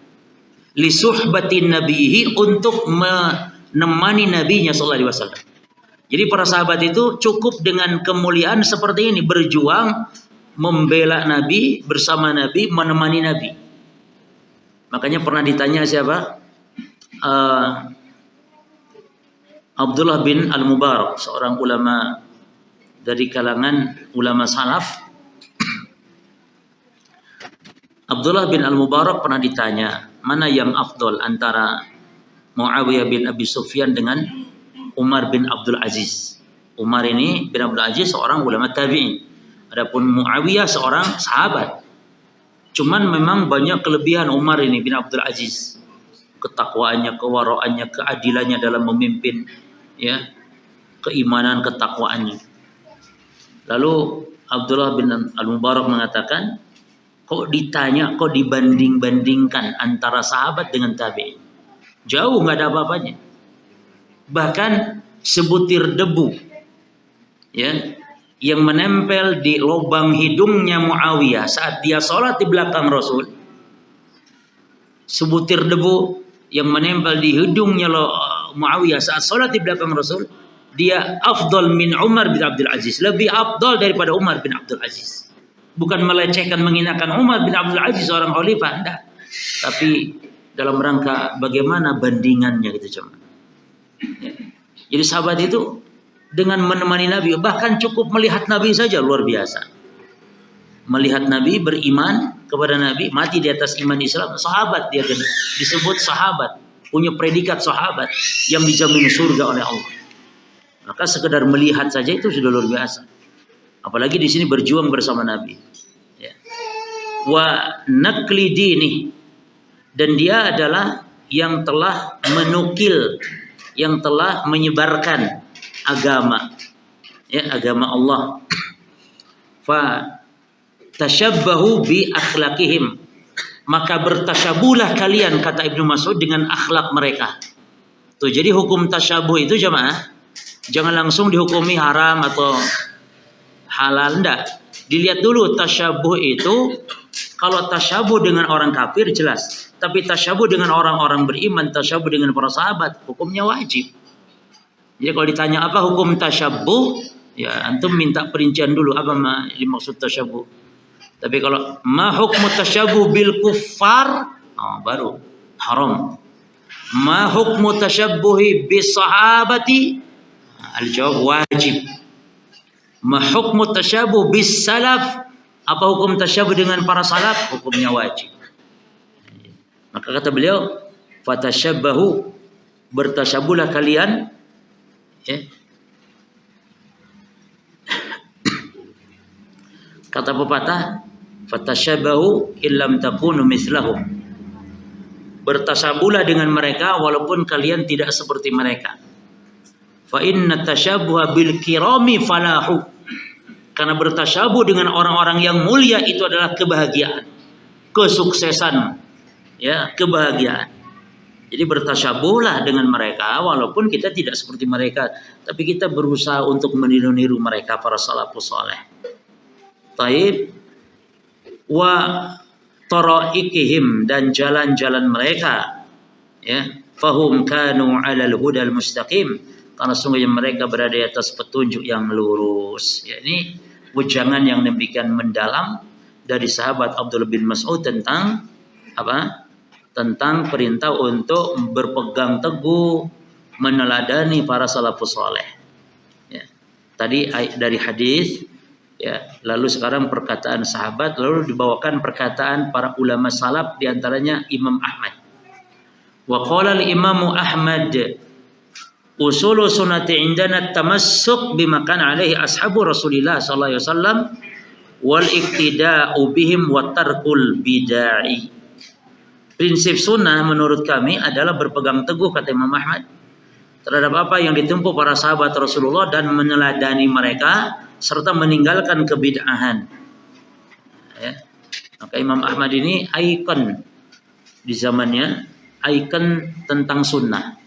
li suhbatin nabihi, untuk menemani nabinya sallallahu alaihi wasallam. Jadi para sahabat itu cukup dengan kemuliaan seperti ini, berjuang membela nabi, bersama nabi, menemani nabi. Makanya pernah ditanya siapa? Abdullah bin Al-Mubarak, seorang ulama dari kalangan ulama salaf. Abdullah bin Al-Mubarak pernah ditanya, mana yang afdol antara Muawiyah bin Abi Sufyan dengan Umar bin Abdul Aziz. Umar ini bin Abdul Aziz seorang ulama tabi'in. Adapun Muawiyah seorang sahabat. Cuman memang banyak kelebihan Umar ini bin Abdul Aziz. Ketakwaannya, kewaraannya, keadilannya dalam memimpin, ya, keimanan, ketakwaannya. Lalu Abdullah bin Al-Mubarak mengatakan, kok ditanya, kok dibanding-bandingkan antara sahabat dengan tabi'in? Jauh, nggak ada apa-apanya. Bahkan sebutir debu, ya, yang menempel di lubang hidungnya Muawiyah saat dia sholat di belakang Rasul, sebutir debu yang menempel di hidungnya Muawiyah saat sholat di belakang Rasul, dia afdal min Umar bin Abdul Aziz, lebih afdal daripada Umar bin Abdul Aziz. Bukan melecehkan, menghinakan Umar bin Abdul Aziz seorang khalifah, enggak. Tapi dalam rangka bagaimana bandingannya gitu cuma. Ya. Jadi sahabat itu dengan menemani Nabi, bahkan cukup melihat Nabi saja luar biasa. Melihat Nabi, beriman kepada Nabi, mati di atas iman Islam, sahabat dia disebut sahabat, punya predikat sahabat yang dijamin surga oleh Allah. Maka sekedar melihat saja itu sudah luar biasa. Apalagi di sini berjuang bersama Nabi. Ya. Wa naqli dini, dan dia adalah yang telah menukil, yang telah menyebarkan agama, ya, agama Allah. Fa tashabbahu bi akhlaqihim, maka bertasyabuhlah kalian, kata Ibnu Mas'ud, dengan akhlak mereka. Tuh, jadi hukum tasyabuh itu jamaah jangan langsung dihukumi haram atau halal, enggak. Dilihat dulu tasyabuh itu, kalau tasyabuh dengan orang kafir jelas, tapi tasyabuh dengan orang-orang beriman, tasyabuh dengan para sahabat, hukumnya wajib. Jadi kalau ditanya apa hukum tasyabuh, ya antum minta perincian dulu apa dimaksud tasyabuh. Tapi kalau ma hukmu tasyabuh bil kuffar, baru haram. Ma hukmu tasyabuhi bis sahabati, al-jawab wajib. Ma hukmu tasyabuh bis salaf, apa hukum tasyabuh dengan para salaf, hukumnya wajib. Maka kata beliau, fatashabbahu, bertasyabuhlah kalian. Ya. Kata pepatah, fatashabahu illam takunu mithlahum, bertasyabuhlah dengan mereka walaupun kalian tidak seperti mereka. Fa inna tasyabuha bil kirami falahu, karena bertasyabuh dengan orang-orang yang mulia itu adalah kebahagiaan, kesuksesan, ya, kebahagiaan. Jadi bertasyabuhlah dengan mereka walaupun kita tidak seperti mereka, tapi kita berusaha untuk meniru-niru mereka, para salafus saleh. Taib wa taraikihim, dan jalan-jalan mereka, ya, fahum kanu 'alal hudal mustaqim, karena sungguhnya mereka berada di atas petunjuk yang lurus. Ya, ini wejangan yang demikian mendalam dari sahabat Abdullah bin Mas'ud tentang apa? Tentang perintah untuk berpegang teguh meneladani para salafus saleh. Ya. Tadi dari hadis, ya, lalu sekarang perkataan sahabat, lalu dibawakan perkataan para ulama salaf, diantaranya Imam Ahmad. Wa qala al-Imam Ahmad, usulu sunnati indana tamassuk bima kana alaihi ashabu Rasulillah sallallahu alaihi wasallam wal iktida'u bihim wa tarkul bid'ah. Prinsip sunnah menurut kami adalah berpegang teguh, kata Imam Ahmad, terhadap apa yang ditempuh para sahabat Rasulullah dan meneladani mereka serta meninggalkan kebid'ahan. Ya. Maka Imam Ahmad ini ikon di zamannya, ikon tentang sunnah.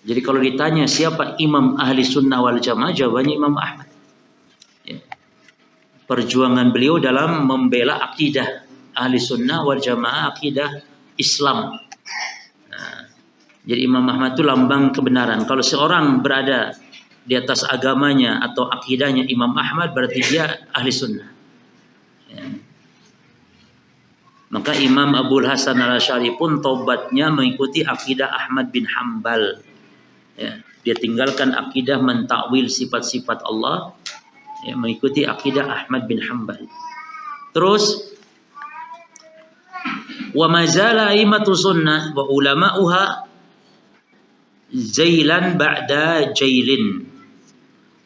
Jadi kalau ditanya siapa imam ahli sunnah wal jamaah, jawabannya Imam Ahmad. Ya. Perjuangan beliau dalam membela akidah ahli sunnah wal jamaah, akidah Islam. Nah, jadi Imam Ahmad itu lambang kebenaran. Kalau seorang berada di atas agamanya atau akidahnya Imam Ahmad, berarti dia ahli sunnah. Ya. Maka Imam Abul Hasan al-Asy'ari pun tobatnya mengikuti akidah Ahmad bin Hanbal. Ya. Dia tinggalkan akidah mentakwil sifat-sifat Allah, ya, mengikuti akidah Ahmad bin Hanbal. Terus wa mazala aimatu sunnah wa ulama'uha zailan ba'da jailin,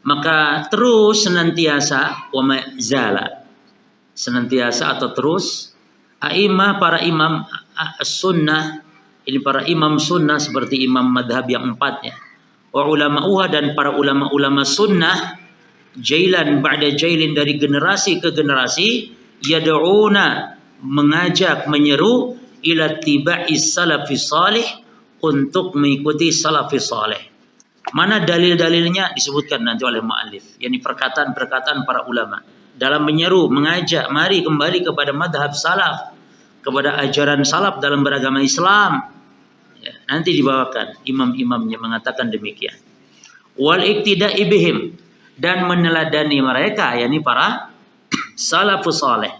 maka terus senantiasa, wa mazala senantiasa atau terus, aimah para imam sunnah, ini para imam sunnah seperti imam madhab yang 4 ya, wa ulama'uha, dan para ulama-ulama sunnah, jailan ba'da jailin, dari generasi ke generasi, yad'una, mengajak, menyeru, ila tiba'is salafis salih, untuk mengikuti salafis salih. Mana dalil-dalilnya disebutkan nanti oleh muallif, yakni perkataan-perkataan para ulama dalam menyeru, mengajak mari kembali kepada madhab salaf, kepada ajaran salaf dalam beragama Islam. Ya, nanti dibawakan imam-imamnya mengatakan demikian. Wal iktida'i bihim, dan meneladani mereka, yakni para salafus saleh.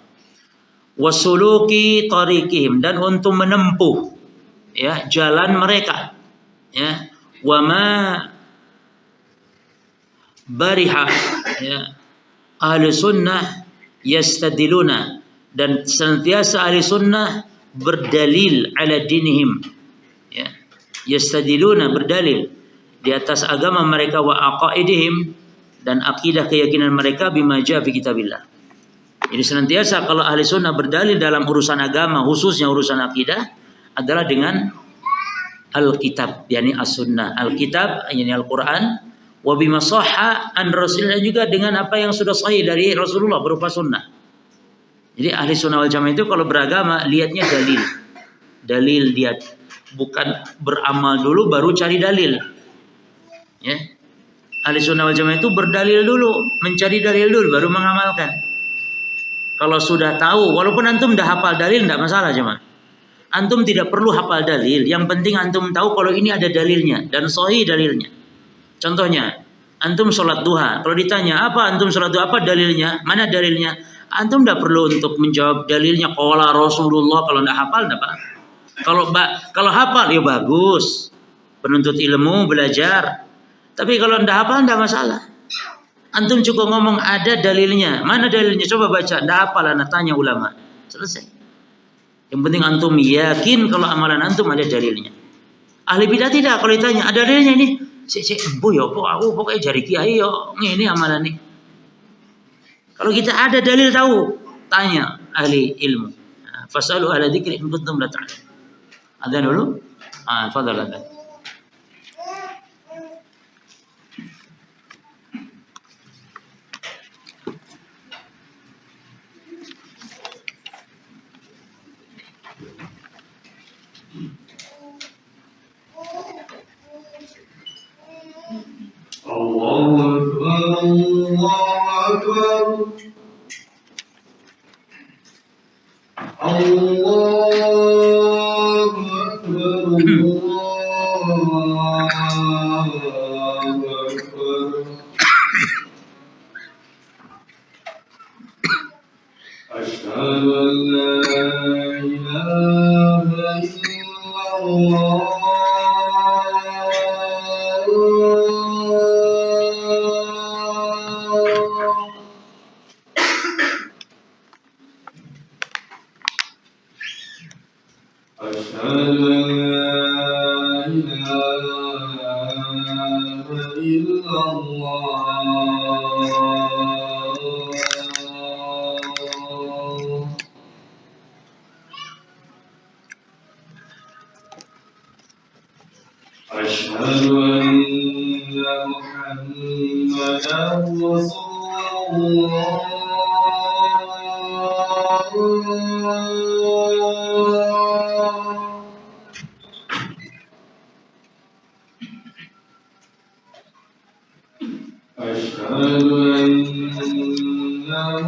Wasuluki tariqihim, dan untuk menempuh ya jalan mereka. Ya, wa ma bariha ya ahli sunnah yastadiluna, dan senantiasa ahli sunnah berdalil ala dinihim ya, yastadiluna berdalil di atas agama mereka, wa aqaidihim, dan akidah keyakinan mereka, bima jaa fi kitabillah. Jadi senantiasa kalau ahli sunnah berdalil dalam urusan agama, khususnya urusan akidah, adalah dengan Alkitab, yakni as-sunnah. Alkitab, yakni Al-Quran, wa bima sahha an Rasulillah, juga dengan apa yang sudah sahih dari Rasulullah berupa sunnah. Jadi ahli sunnah wal jamaah itu kalau beragama lihatnya dalil. Dalil lihat, bukan beramal dulu baru cari dalil. Ya. Ahli sunnah wal jamaah itu berdalil dulu, mencari dalil dulu baru mengamalkan. Kalau sudah tahu, walaupun antum dah hafal dalil tidak masalah jemaah. Antum tidak perlu hafal dalil, yang penting antum tahu kalau ini ada dalilnya dan sahih dalilnya. Contohnya, antum sholat duha. Kalau ditanya, apa antum sholat duha? Apa dalilnya? Mana dalilnya? Antum tidak perlu untuk menjawab dalilnya. Qala Rasulullah. Kalau tidak hafal, tidak apa. Kalau hafal, ya bagus. Penuntut ilmu, belajar. Tapi kalau tidak hafal, tidak masalah. Antum cukup ngomong ada dalilnya. Mana dalilnya? Coba baca. Tidak hafal, anak tanya ulama. Selesai. Yang penting antum yakin kalau amalan antum ada dalilnya. Ahli bidah tidak. Kalau ditanya, ada dalilnya ini? Bu ya, aku pokoknya jari kiai yo, ini amalan nih. Kalau kita ada dalil tahu, tanya ahli ilmu. Fasalu ahla dzikri in kuntum la ta'lamun. Adzan dulu. Fadhal adzan. Allahu Akbar, Allahu Akbar, Allahu Akbar. Asyhadu an la ilaha illallah. أشهد أن محمدا رسول الله. أشهد أن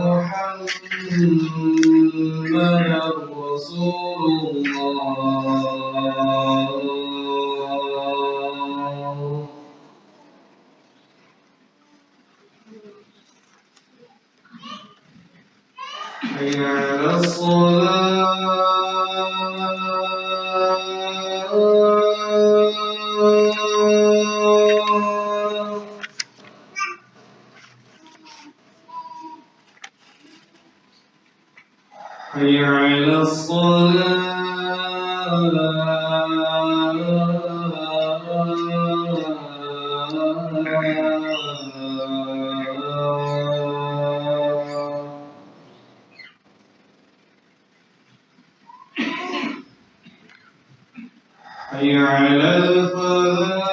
محمدا رسول الله. حي على الصلاة. حي على الصلاة. حي على الفلاح.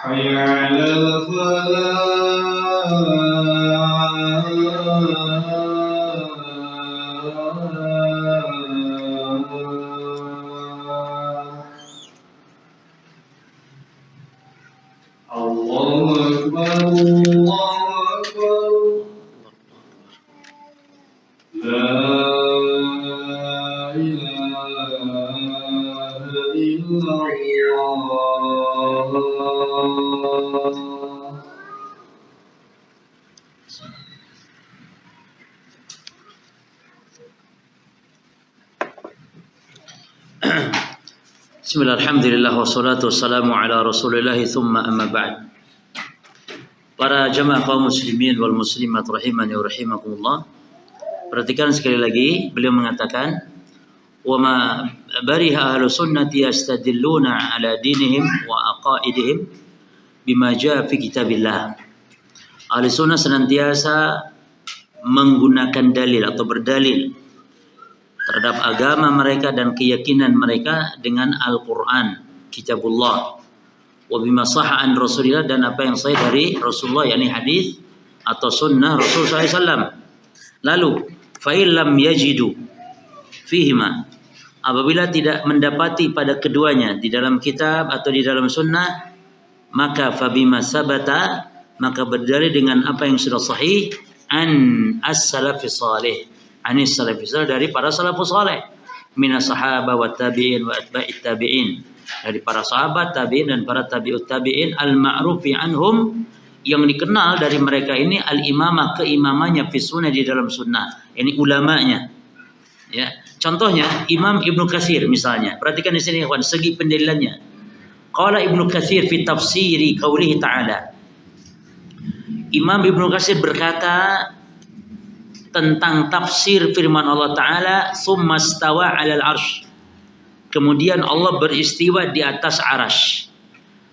حي على الفلاح. Allahu Akbar, Allahu Akbar. La ilaha illallah. Bismillah, alhamdulillah, wassalatu wassalamu ala rasulillah, thumma amma ba'd. Para jamaah kaum muslimin wal muslimat rahimani wa rahimakumullah. Perhatikan sekali lagi, beliau mengatakan, wa ma bariha ahlu sunnati yastadilluna ala dinihim wa aqaidihim bima jaa fi kitabillah. Ahli sunnah senantiasa menggunakan dalil atau berdalil terhadap agama mereka dan keyakinan mereka dengan Al-Quran, kitabullah, wa bima sahha an Rasulillah, dan apa yang sahih dari Rasulullah, yakni hadis atau sunnah Rasul SAW. Lalu fa illam yajidu fihima, apabila tidak mendapati pada keduanya di dalam kitab atau di dalam sunnah, maka fabima sabata, maka berdalil dengan apa yang sudah sahih an as-salafis salih, anis salafis salih, dari para salafus salih, minas sahabah wa tabi'in wa atba'it tabi'in, dari para sahabat, tabi'in dan para tabi'ut tabi'in, al-ma'rufi anhum, yang dikenal dari mereka ini al-imamah, keimamannya fi sunnah, di dalam sunnah, ini ulamanya. Ya, contohnya Imam Ibnu Katsir misalnya. Perhatikan di sini kawan, segi pendalilannya. Qala Ibnu Katsir fi tafsiri qaulihi ta'ala. Imam Ibnu Katsir berkata tentang tafsir firman Allah Ta'ala, summa stawa 'alal arsy, kemudian Allah beristiwa di atas arasy.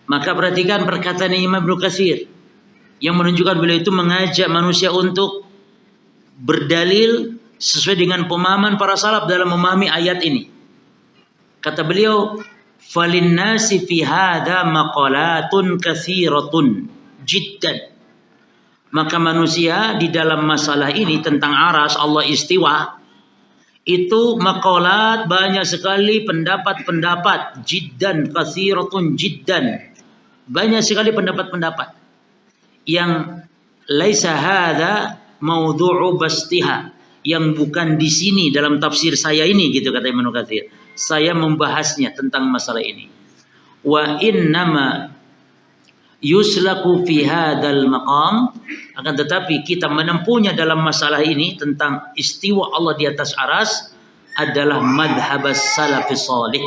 Maka perhatikan perkataan Imam Ibnu Katsir yang menunjukkan beliau itu mengajak manusia untuk berdalil sesuai dengan pemahaman para salaf dalam memahami ayat ini. Kata beliau, falin nasi fi hadza maqalatun katsiratun jiddan. Maka manusia di dalam masalah ini tentang aras Allah istiwa, itu maqalat, banyak sekali pendapat-pendapat, jiddan, katsiratun jiddan, banyak sekali pendapat-pendapat yang laisa hadza maudhu'u bastiha, yang bukan di sini dalam tafsir saya ini, gitu kata Ibnu Katsir. Saya membahasnya tentang masalah ini. Wa innama yuslaku fi hadzal maqam, akan tetapi kita menempuhnya dalam masalah ini tentang istiwa Allah di atas aras adalah madhhabas salafis salih.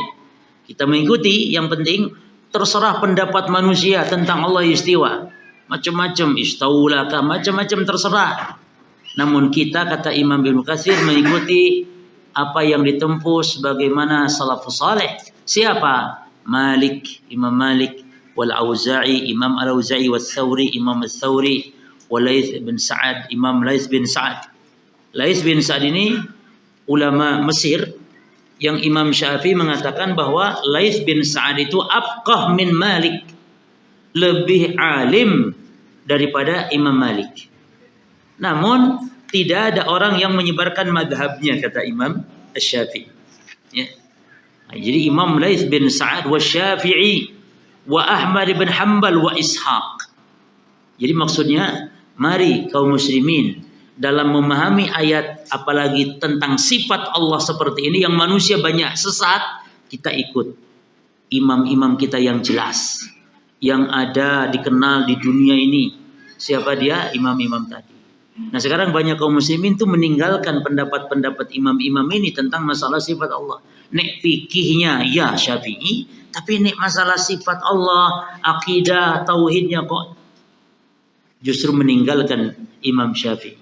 Kita mengikuti, yang penting terserah pendapat manusia tentang Allah istiwa, macam-macam, istaulaka, macam-macam, terserah. Namun kita, kata Imam Ibnu Katsir, mengikuti apa yang ditempuh sebagaimana salafus salih. Siapa? Malik, Imam Malik, wal Auza'i, Imam Al-Auza'i, wal Thawri, Imam Al-Thawri, wal Laits bin Sa'ad, Imam Laits bin Sa'ad. Laits bin Sa'ad ini ulama Mesir yang Imam Syafi'i mengatakan bahwa Laits bin Sa'ad itu afqah min Malik, lebih alim daripada Imam Malik. Namun tidak ada orang yang menyebarkan madhabnya, kata Imam Syafi'i. Ya. Nah, jadi Imam Laits bin Sa'ad wa Syafi'i wa Ahmad bin Hanbal wa Ishaq. Jadi maksudnya, mari kaum muslimin dalam memahami ayat, apalagi tentang sifat Allah seperti ini yang manusia banyak sesat, kita ikut imam-imam kita yang jelas, yang ada dikenal di dunia ini. Siapa dia? Imam-imam tadi. Nah, sekarang banyak kaum muslimin tuh meninggalkan pendapat-pendapat imam-imam ini tentang masalah sifat Allah. Nek fikihnya ya Syafi'i, tapi nek masalah sifat Allah, akidah, tauhidnya kok justru meninggalkan Imam Syafi'i.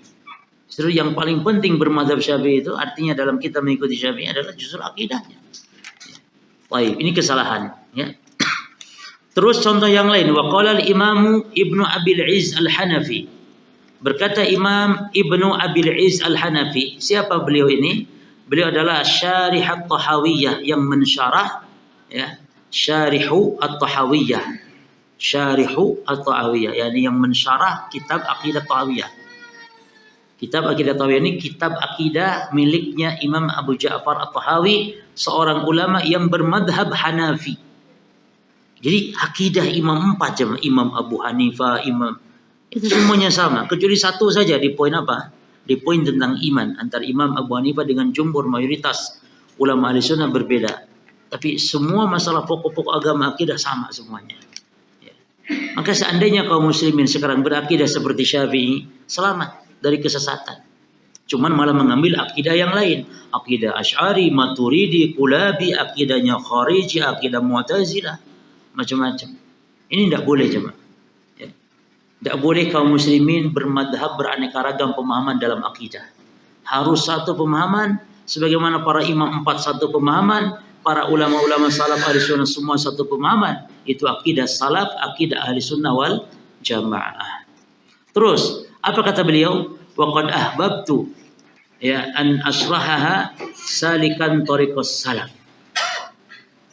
Justru yang paling penting bermadzhab Syafi'i itu, artinya dalam kita mengikuti Syafi'i, adalah justru akidahnya. Baik, ini kesalahan, ya. Terus contoh yang lain, wa qala al-Imam Ibnu Abil Izz Al-Hanafi. Berkata Imam Ibnu Abil Izz Al-Hanafi, siapa beliau ini? Beliau adalah Syarih At-Tahawiyah, yang mensyarah, ya, Syarihu At-Tahawiyah. Syarihu At-Tahawiyah, yakni yang mensyarah kitab Aqidah Tahawiyah. Kitab Aqidah Tahawiyah ini kitab akidah miliknya Imam Abu Ja'far At-Tahawi, seorang ulama yang bermadhab Hanafi. Jadi akidah imam 4 Imam Abu Hanifah, itu semuanya sama. Kecuali satu saja di poin apa? Di poin tentang iman. Antara Imam Abu Hanifah dengan jumhur mayoritas ulama ahli sunnah berbeda. Tapi semua masalah pokok-pokok agama akidah sama semuanya. Ya. Maka seandainya kaum muslimin sekarang berakidah seperti Syafi'i, selamat dari kesesatan. Cuman malah mengambil akidah yang lain. Akidah Asy'ari, Maturidi, Kulabi, akidahnya Khariji, akidah Mu'tazilah. Macam-macam. Ini tidak boleh jemaah. Ya. Tidak boleh kaum muslimin bermadhab beraneka ragam pemahaman dalam akidah. Harus satu pemahaman. Sebagaimana para imam 4 satu pemahaman. Para ulama-ulama salaf ahli sunnah semua satu pemahaman. Itu akidah salaf, akidah ahli sunnah wal jamaah. Terus, apa kata beliau? Waqad ahbabtu ya an asrahaha salikan tariqas salaf.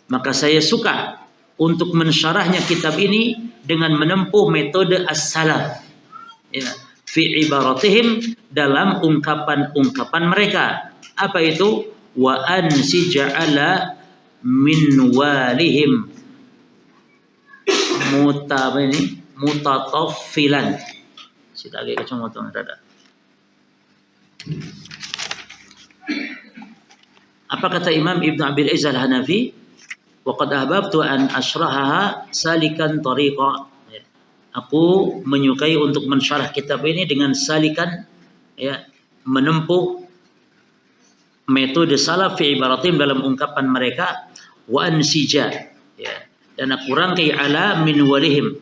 Maka saya suka untuk mensyarahnya kitab ini dengan menempuh metode as-salaf. Ya, fi ibaratihim, dalam ungkapan-ungkapan mereka. Apa itu? Wa ansija'ala min walihim mutataffilan. Kita agak kacamata dada. Apa kata Imam Ibn Abil Izz Al-Hanafi? Waqad ahbabtu an ashrahaha salikan tariqa. Aku menyukai untuk mensyarah kitab ini dengan salikan, ya, menempuh metode salaf fi ibaratim dalam ungkapan mereka, wa ansija, ya, dan aku rangkai ala min walihim,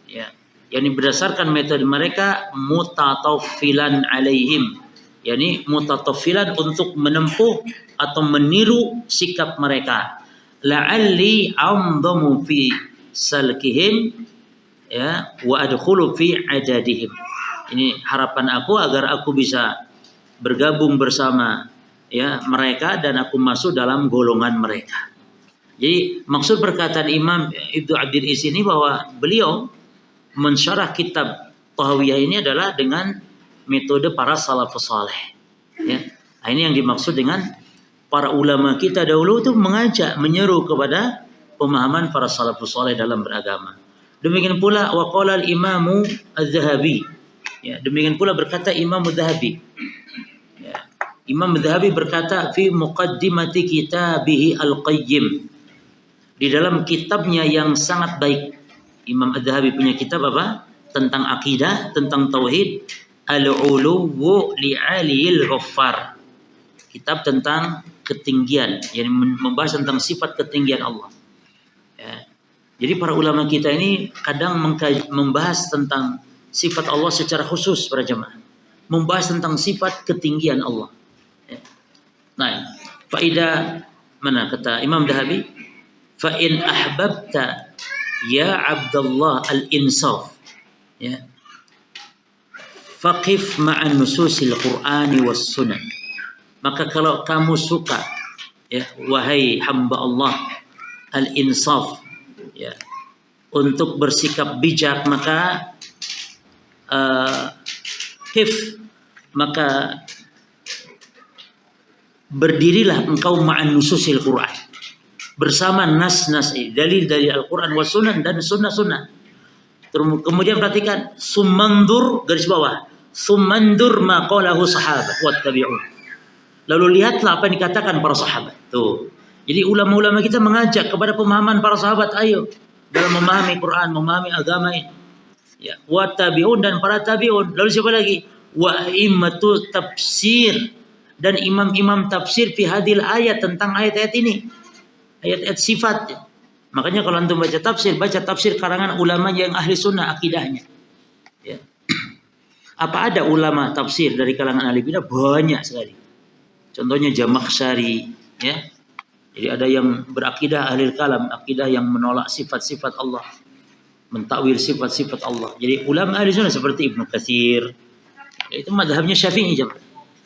ya, yakni berdasarkan metode mereka mutataffilan alaihim, yakni mutataffilan untuk menempuh atau meniru sikap mereka. La'alli amdamu fi salkihim, ya, wa adkhulu fi adadihim. Ini harapan aku agar aku bisa bergabung bersama, ya, mereka dan aku masuk dalam golongan mereka. Jadi maksud perkataan Imam Ibnu Abdul Is ini bahwa beliau mensyarah kitab Tahawiyah ini adalah dengan metode para salafus saleh. Ya. Nah, ini yang dimaksud dengan para ulama kita dahulu itu mengajak, menyeru kepada pemahaman para salafus saleh dalam beragama. Demikian pula waqala al-Imamu Az-Zahabi. Ya, demikian pula berkata Imam Az-Zahabi. Ya. Imam Az-Zahabi berkata fi muqaddimati kitabihi Al-Qayyim. Di dalam kitabnya yang sangat baik. Imam Az-Zahabi punya kitab apa? Tentang akidah, tentang tauhid, Al-Uluwu li'aliyil Ghaffar. Kitab tentang ketinggian, yang membahas tentang sifat ketinggian Allah. Ya. Jadi para ulama kita ini kadang membahas tentang sifat Allah secara khusus para jemaah. Membahas tentang sifat ketinggian Allah. Ya. Nah, faedah mana kata Imam Zahabi? Fa in ahbabta ya Abdullah al-insaf, ya, faqif ma'an nususil Qur'ani was sunnah. Maka kalau kamu suka, ya, wahai hamba Allah al-insaf, ya, untuk bersikap bijak, maka maka berdirilah engkau ma'an nususil Qur'an, bersama nas-nas, dalil dari Al-Quran wa sunnah dan sunnah-sunnah. Kemudian perhatikan sumandur, garis bawah, sumandur ma qalahu sahabat wa tabi'un. Lalu lihatlah apa yang dikatakan para sahabat. Tuh. Jadi ulama-ulama kita mengajak kepada pemahaman para sahabat, ayo dalam memahami Quran, memahami agama ini. Ya, wa tabi'un dan para tabi'un. Lalu siapa lagi? Wa immatu tafsir, dan imam-imam tafsir fi hadil ayat, tentang ayat-ayat ini. Ayat-ayat sifat. Makanya kalau antum baca tafsir karangan ulama yang ahli sunnah akidahnya. Ya. Apa ada ulama tafsir dari kalangan ahli bidah? Banyak sekali. Contohnya Jamakhsyari, ya. Jadi ada yang berakidah ahli kalam, akidah yang menolak sifat-sifat Allah, mentakwil sifat-sifat Allah. Jadi ulama ahli sunnah seperti Ibnu Katsir, itu mazhabnya Syafi'i.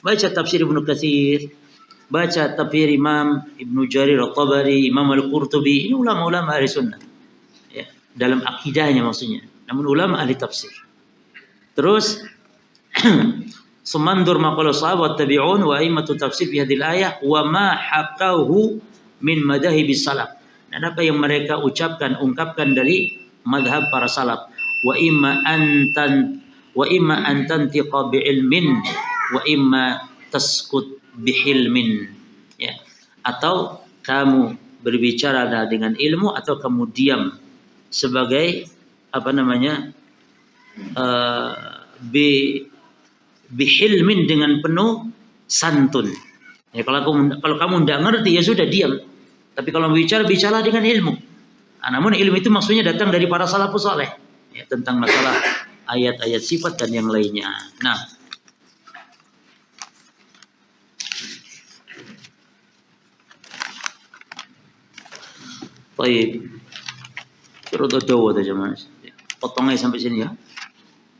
Baca tafsir Ibnu Katsir, baca tafsir Imam Ibnu Jarir At-Tabari, Imam Al-Qurtubi, ini ulama-ulama ahli sunnah, ya, dalam akidahnya maksudnya. Namun ulama ahli tafsir. Terus Sumandur maqala sahabat tabi'un wa a'immatu tafsir fi hadhihi ayah wa ma haqahu min madahibis salaf. Dan apa yang mereka ungkapkan dari madhab para salaf. Wa imma an tantiqa bi ilmin wa imma taskut bihilmin. Ya. Atau kamu berbicara dengan ilmu atau kamu diam sebagai bihilmin dengan penuh santun. Ya, kalau kamu tidak ngerti ya sudah diam. Tapi kalau bicara dengan ilmu. Namun ilmu itu maksudnya datang dari para salafus saleh ya, tentang masalah ayat-ayat sifat dan yang lainnya. Nah, baik. Terus doa aja Mas. Potongnya sampai sini ya.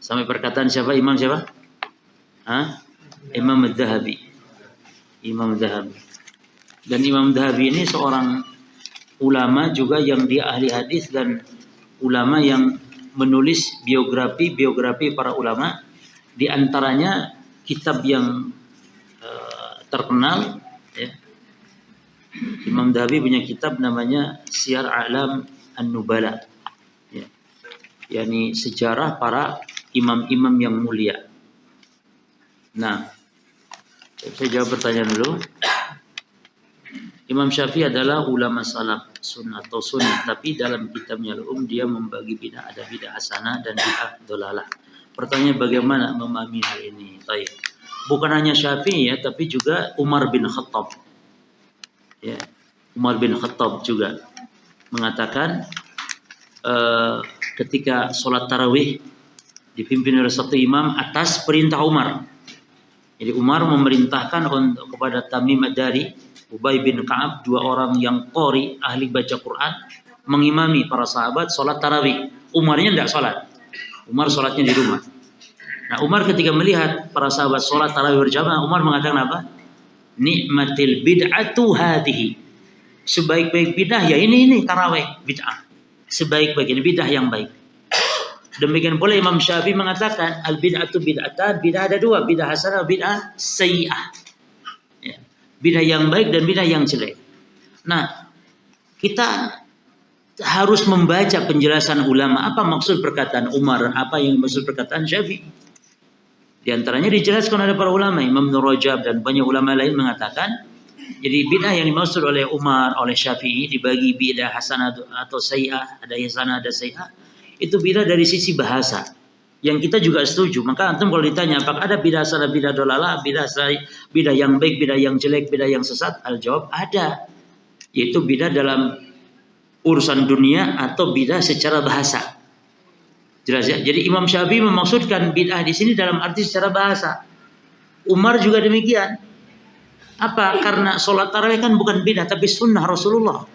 Sampai perkataan siapa? Imam siapa? Imam Adz-Dzahabi. Imam Adz-Dzahabi. Dan Imam Adz-Dzahabi ini seorang ulama juga yang dia ahli hadis dan ulama yang menulis biografi para ulama. Di antaranya kitab yang terkenal ya. Imam Adz-Dzahabi punya kitab namanya Syiar A'lam An-Nubala. Ya. yakni sejarah para imam-imam yang mulia. Nah, saya jawab pertanyaan dulu. Imam Syafi'i adalah ulama salaf sunnah atau sunnah, tapi dalam kitabnya Al-Um dia membagi bid'ah, ada bid'ah hasanah dan bid'ah dolalah. Pertanyaan bagaimana memahami hal ini? Baik. Bukan hanya Syafi'i ya, tapi juga Umar bin Khattab. Ya, Umar bin Khattab juga mengatakan ketika sholat tarawih dipimpin oleh satu imam atas perintah Umar. Jadi Umar memerintahkan kepada Tamim Ad-Dari, Ubay bin Ka'ab, dua orang yang qori, ahli baca Quran, mengimami para sahabat sholat tarawih. Umarnya tidak sholat. Umar sholatnya di rumah. Nah, Umar ketika melihat para sahabat sholat tarawih berjamaah, Umar mengatakan apa? Nikmatil bid'atu hadhihi. Sebaik-baik bid'ah ya ini tarawih bid'ah. Sebaik-baik ini bid'ah yang baik. Demikian pula Imam Syafi'i mengatakan al bid'atu bid'atan, bid'ah ada dua, bid'ah hasanah, bid'ah sayyi'ah. Ya. Bid'ah yang baik dan bid'ah yang jelek. Nah, kita harus membaca penjelasan ulama apa maksud perkataan Umar, apa yang maksud perkataan Syafi'i. Di antaranya dijelaskan oleh para ulama, Imam Nur Rajab dan banyak ulama lain mengatakan, jadi bid'ah yang dimaksud oleh Umar, oleh Syafi'i dibagi bid'ah hasanah atau sayyi'ah, ada hasanah ada sayyi'ah. Itu bid'ah dari sisi bahasa yang kita juga setuju. Maka antum kalau ditanya apakah ada bid'ah hasanah, bid'ah dolalah, bid'ah yang baik, bid'ah yang jelek, bid'ah yang sesat, al jawab ada, yaitu bid'ah dalam urusan dunia atau bid'ah secara bahasa. Jelas ya. Jadi Imam Syafi'i memaksudkan bid'ah di sini dalam arti secara bahasa. Umar juga demikian. Apa? Karena sholat tarawih kan bukan bid'ah tapi sunnah Rasulullah.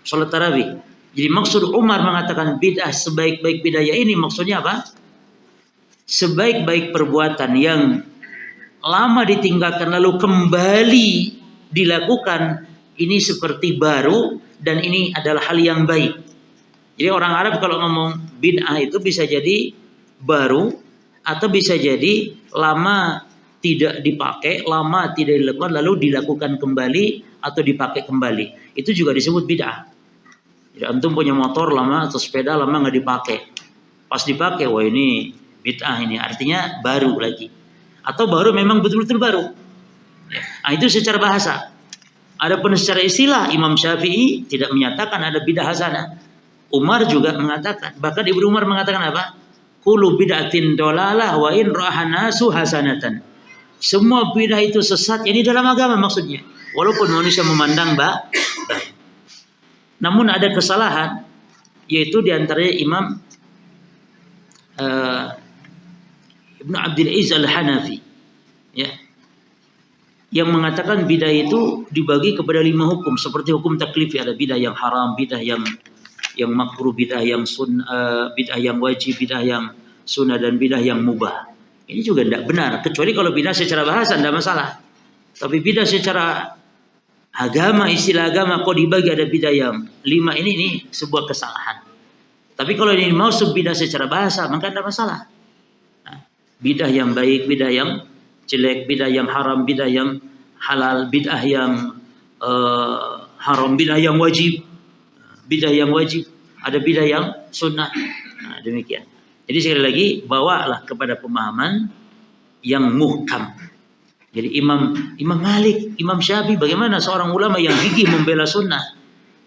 Sholat tarawih. Jadi maksud Umar mengatakan bid'ah sebaik-baik bid'ah ya ini maksudnya apa? Sebaik-baik perbuatan yang lama ditinggalkan lalu kembali dilakukan, ini seperti baru dan ini adalah hal yang baik. Jadi orang Arab kalau ngomong bid'ah itu bisa jadi baru atau bisa jadi lama tidak dipakai, lama tidak dilakukan lalu dilakukan kembali atau dipakai kembali. Itu juga disebut bid'ah. Jadi antum punya motor lama atau sepeda lama nggak dipakai. Pas dipakai, wah ini bid'ah ini, artinya baru lagi. Atau baru memang betul-betul baru. Nah, itu secara bahasa. Adapun secara istilah Imam Syafi'i tidak menyatakan ada bid'ah hasanah. Umar juga mengatakan, bahkan Ibnu Umar mengatakan apa? Kullu bid'atin dolalah wa in ra'ahanasu hasanatan. Semua bid'ah itu sesat, ini dalam agama maksudnya. Walaupun manusia memandang namun ada kesalahan, yaitu diantaranya Imam Ibnu Abdul Aziz Al-Hanafi, ya, yang mengatakan bid'ah itu dibagi kepada 5 hukum, seperti hukum taklifi, ada bid'ah yang haram, bid'ah yang makruh, bid'ah yang sunnah, bid'ah yang wajib, bid'ah yang sunnah dan bid'ah yang mubah. Ini juga tidak benar, kecuali kalau bid'ah secara bahasa tidak masalah. Tapi bid'ah secara agama, istilah agama kok dibagi ada bid'ah yang 5 ini sebuah kesalahan. Tapi kalau ini maksud bid'ah secara bahasa maka tidak masalah. Nah, bid'ah yang baik, bid'ah yang jelek, bid'ah yang haram, bid'ah yang halal, bid'ah yang haram, bid'ah yang wajib, ada bid'ah yang sunnah. Nah, demikian. Jadi sekali lagi bawalah kepada pemahaman yang muhkam. Jadi Imam Malik, Imam Syafi'i, bagaimana seorang ulama yang gigih membela sunnah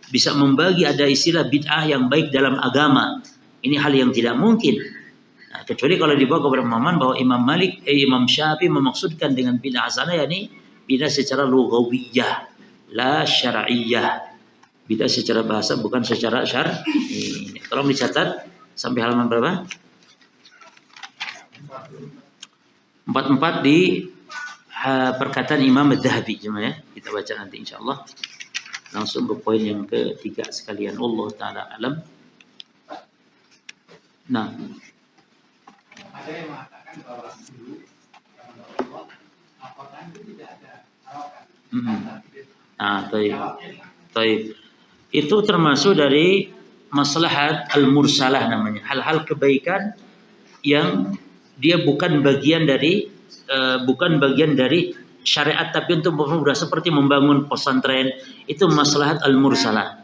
bisa membagi ada istilah bid'ah yang baik dalam agama. Ini hal yang tidak mungkin. Nah, kecuali kalau dibawa kepada pemahaman bahwa Imam Syafi'i memaksudkan dengan bid'ah hasanah yakni bid'ah secara lughawiyah, la syar'iyyah. Bid'ah secara bahasa bukan secara syar'i. Tolong dicatat sampai halaman berapa? 44 di perkataan Imam Az-Zahabi, ya. Kita baca nanti insyaallah. Langsung ke poin yang ketiga sekalian. Allah taala alam. Nah, ada yang mengatakan bahwa dulu Allah laporan itu tidak ada harokat. Taib. Itu termasuk dari maslahat al-mursalah namanya. Hal-hal kebaikan yang dia bukan bagian dari syariat tapi untuk memudah seperti membangun pesantren itu maslahat al-mursalah.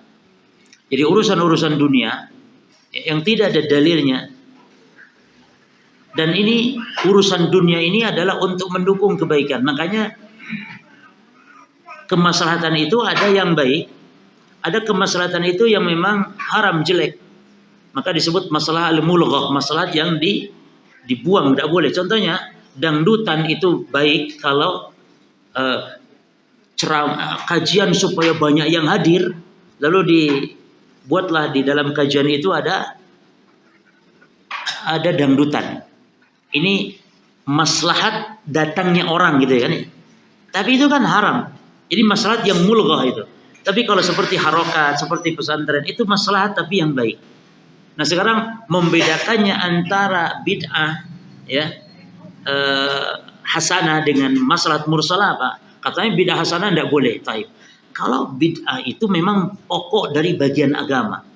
Jadi urusan-urusan dunia yang tidak ada dalilnya dan ini urusan dunia ini adalah untuk mendukung kebaikan. Makanya kemaslahatan itu ada yang baik, ada kemaslahatan itu yang memang haram jelek. Maka disebut masalah al-mulghah, masalah yang dibuang, tidak boleh. Contohnya dangdutan itu baik kalau kajian supaya banyak yang hadir, lalu dibuatlah di dalam kajian itu ada dangdutan. Ini maslahat datangnya orang gitu ya kan. Tapi itu kan haram. Jadi maslahat yang mulghah itu. Tapi kalau seperti harokat, seperti pesantren itu maslahat tapi yang baik. Nah sekarang membedakannya antara bid'ah ya hasanah dengan maslahat mursalah apa? Katanya bid'ah hasanah tidak boleh. Taib. Kalau bid'ah itu memang pokok dari bagian agama.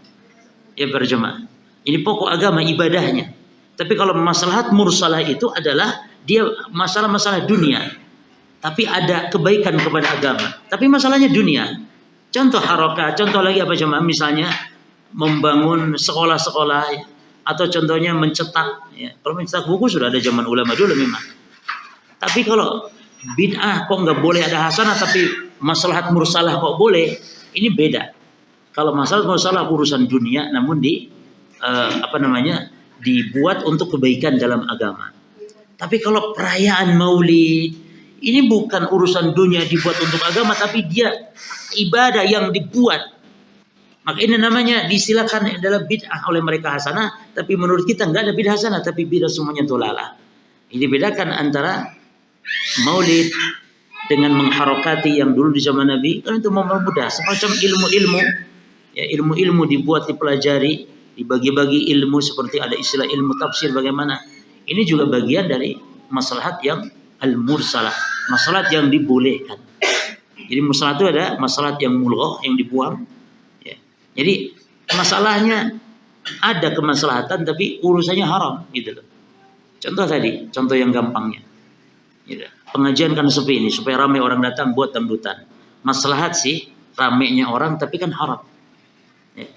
Ya berjemaah. Ini pokok agama ibadahnya. Tapi kalau maslahat mursalah itu adalah dia masalah-masalah dunia. Tapi ada kebaikan kepada agama. Tapi masalahnya dunia. Contoh harokat, contoh lagi apa jemaah? Misalnya membangun sekolah-sekolah ya. Atau contohnya mencetak ya. Kalau mencetak buku sudah ada zaman ulama dulu memang. Tapi kalau bid'ah kok nggak boleh ada hasanah tapi maslahat mursalah kok boleh, ini beda. Kalau masalah mursalah urusan dunia namun dibuat untuk kebaikan dalam agama. Tapi kalau perayaan Maulid ini bukan urusan dunia dibuat untuk agama tapi dia ibadah yang dibuat. Maka ini namanya disilakan adalah bid'ah oleh mereka hasanah, tapi menurut kita enggak ada bid'ah hasanah, tapi bid'ah semuanya dolalah. Ini bedakan antara Maulid dengan mengharokati yang dulu di zaman Nabi, kan itu mempermudah semacam ilmu-ilmu. Ya, ilmu-ilmu dibuat dipelajari, dibagi-bagi ilmu seperti ada istilah ilmu tafsir bagaimana. Ini juga bagian dari maslahat yang al-mursalah, maslahat yang dibolehkan. Jadi masalah itu ada masalah yang mulghah yang dibuang. Ya. Jadi masalahnya ada kemaslahatan tapi urusannya haram gitu loh. Contoh yang gampangnya. Gitu. Pengajian kan sepi ini supaya ramai orang datang buat dangdutan. Maslahat sih ramainya orang tapi kan haram. Ya.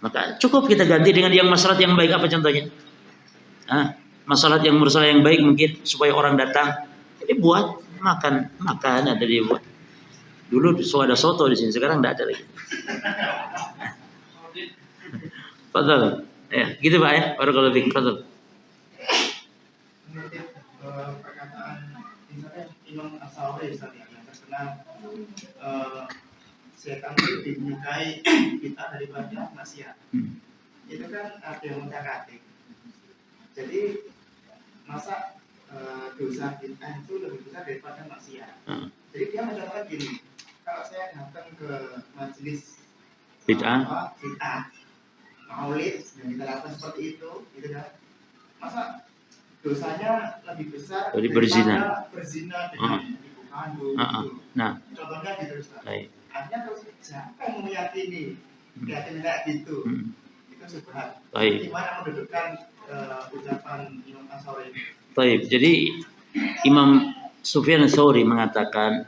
Maka cukup kita ganti dengan yang maslahat yang baik apa contohnya? Maslahat yang mursalah yang baik mungkin supaya orang datang. Jadi buat makan ada dia buat. Dulu ada soto di sini, sekarang tidak ada lagi. Fadhal. Ya, gitu Pak ya. Barakallahu fiik. Fadhal. Mengutip perkataan misalnya Imam As-Sawri yang terkenal setan itu dinyukai kita daripada maksiat. Itu kan ada yang mutakatik. Jadi masa dosa bid'ah itu lebih besar daripada maksiat. Jadi dia mencontohkan gini. Kalau saya datang ke majelis bid'ah, Maulid yang kita lakukan seperti itu, gitu kan? Masa dosanya lebih besar dari berzina dengan ibu kandung? Nah, contohnya gitu, Ustaz. Artinya terus siapa yang meyakini keyakinan kayak gitu? Itu subhat. Gimana mendudukkan ucapan Imam As-Sawri ini? Baik, jadi Imam Sufyan Tsauri mengatakan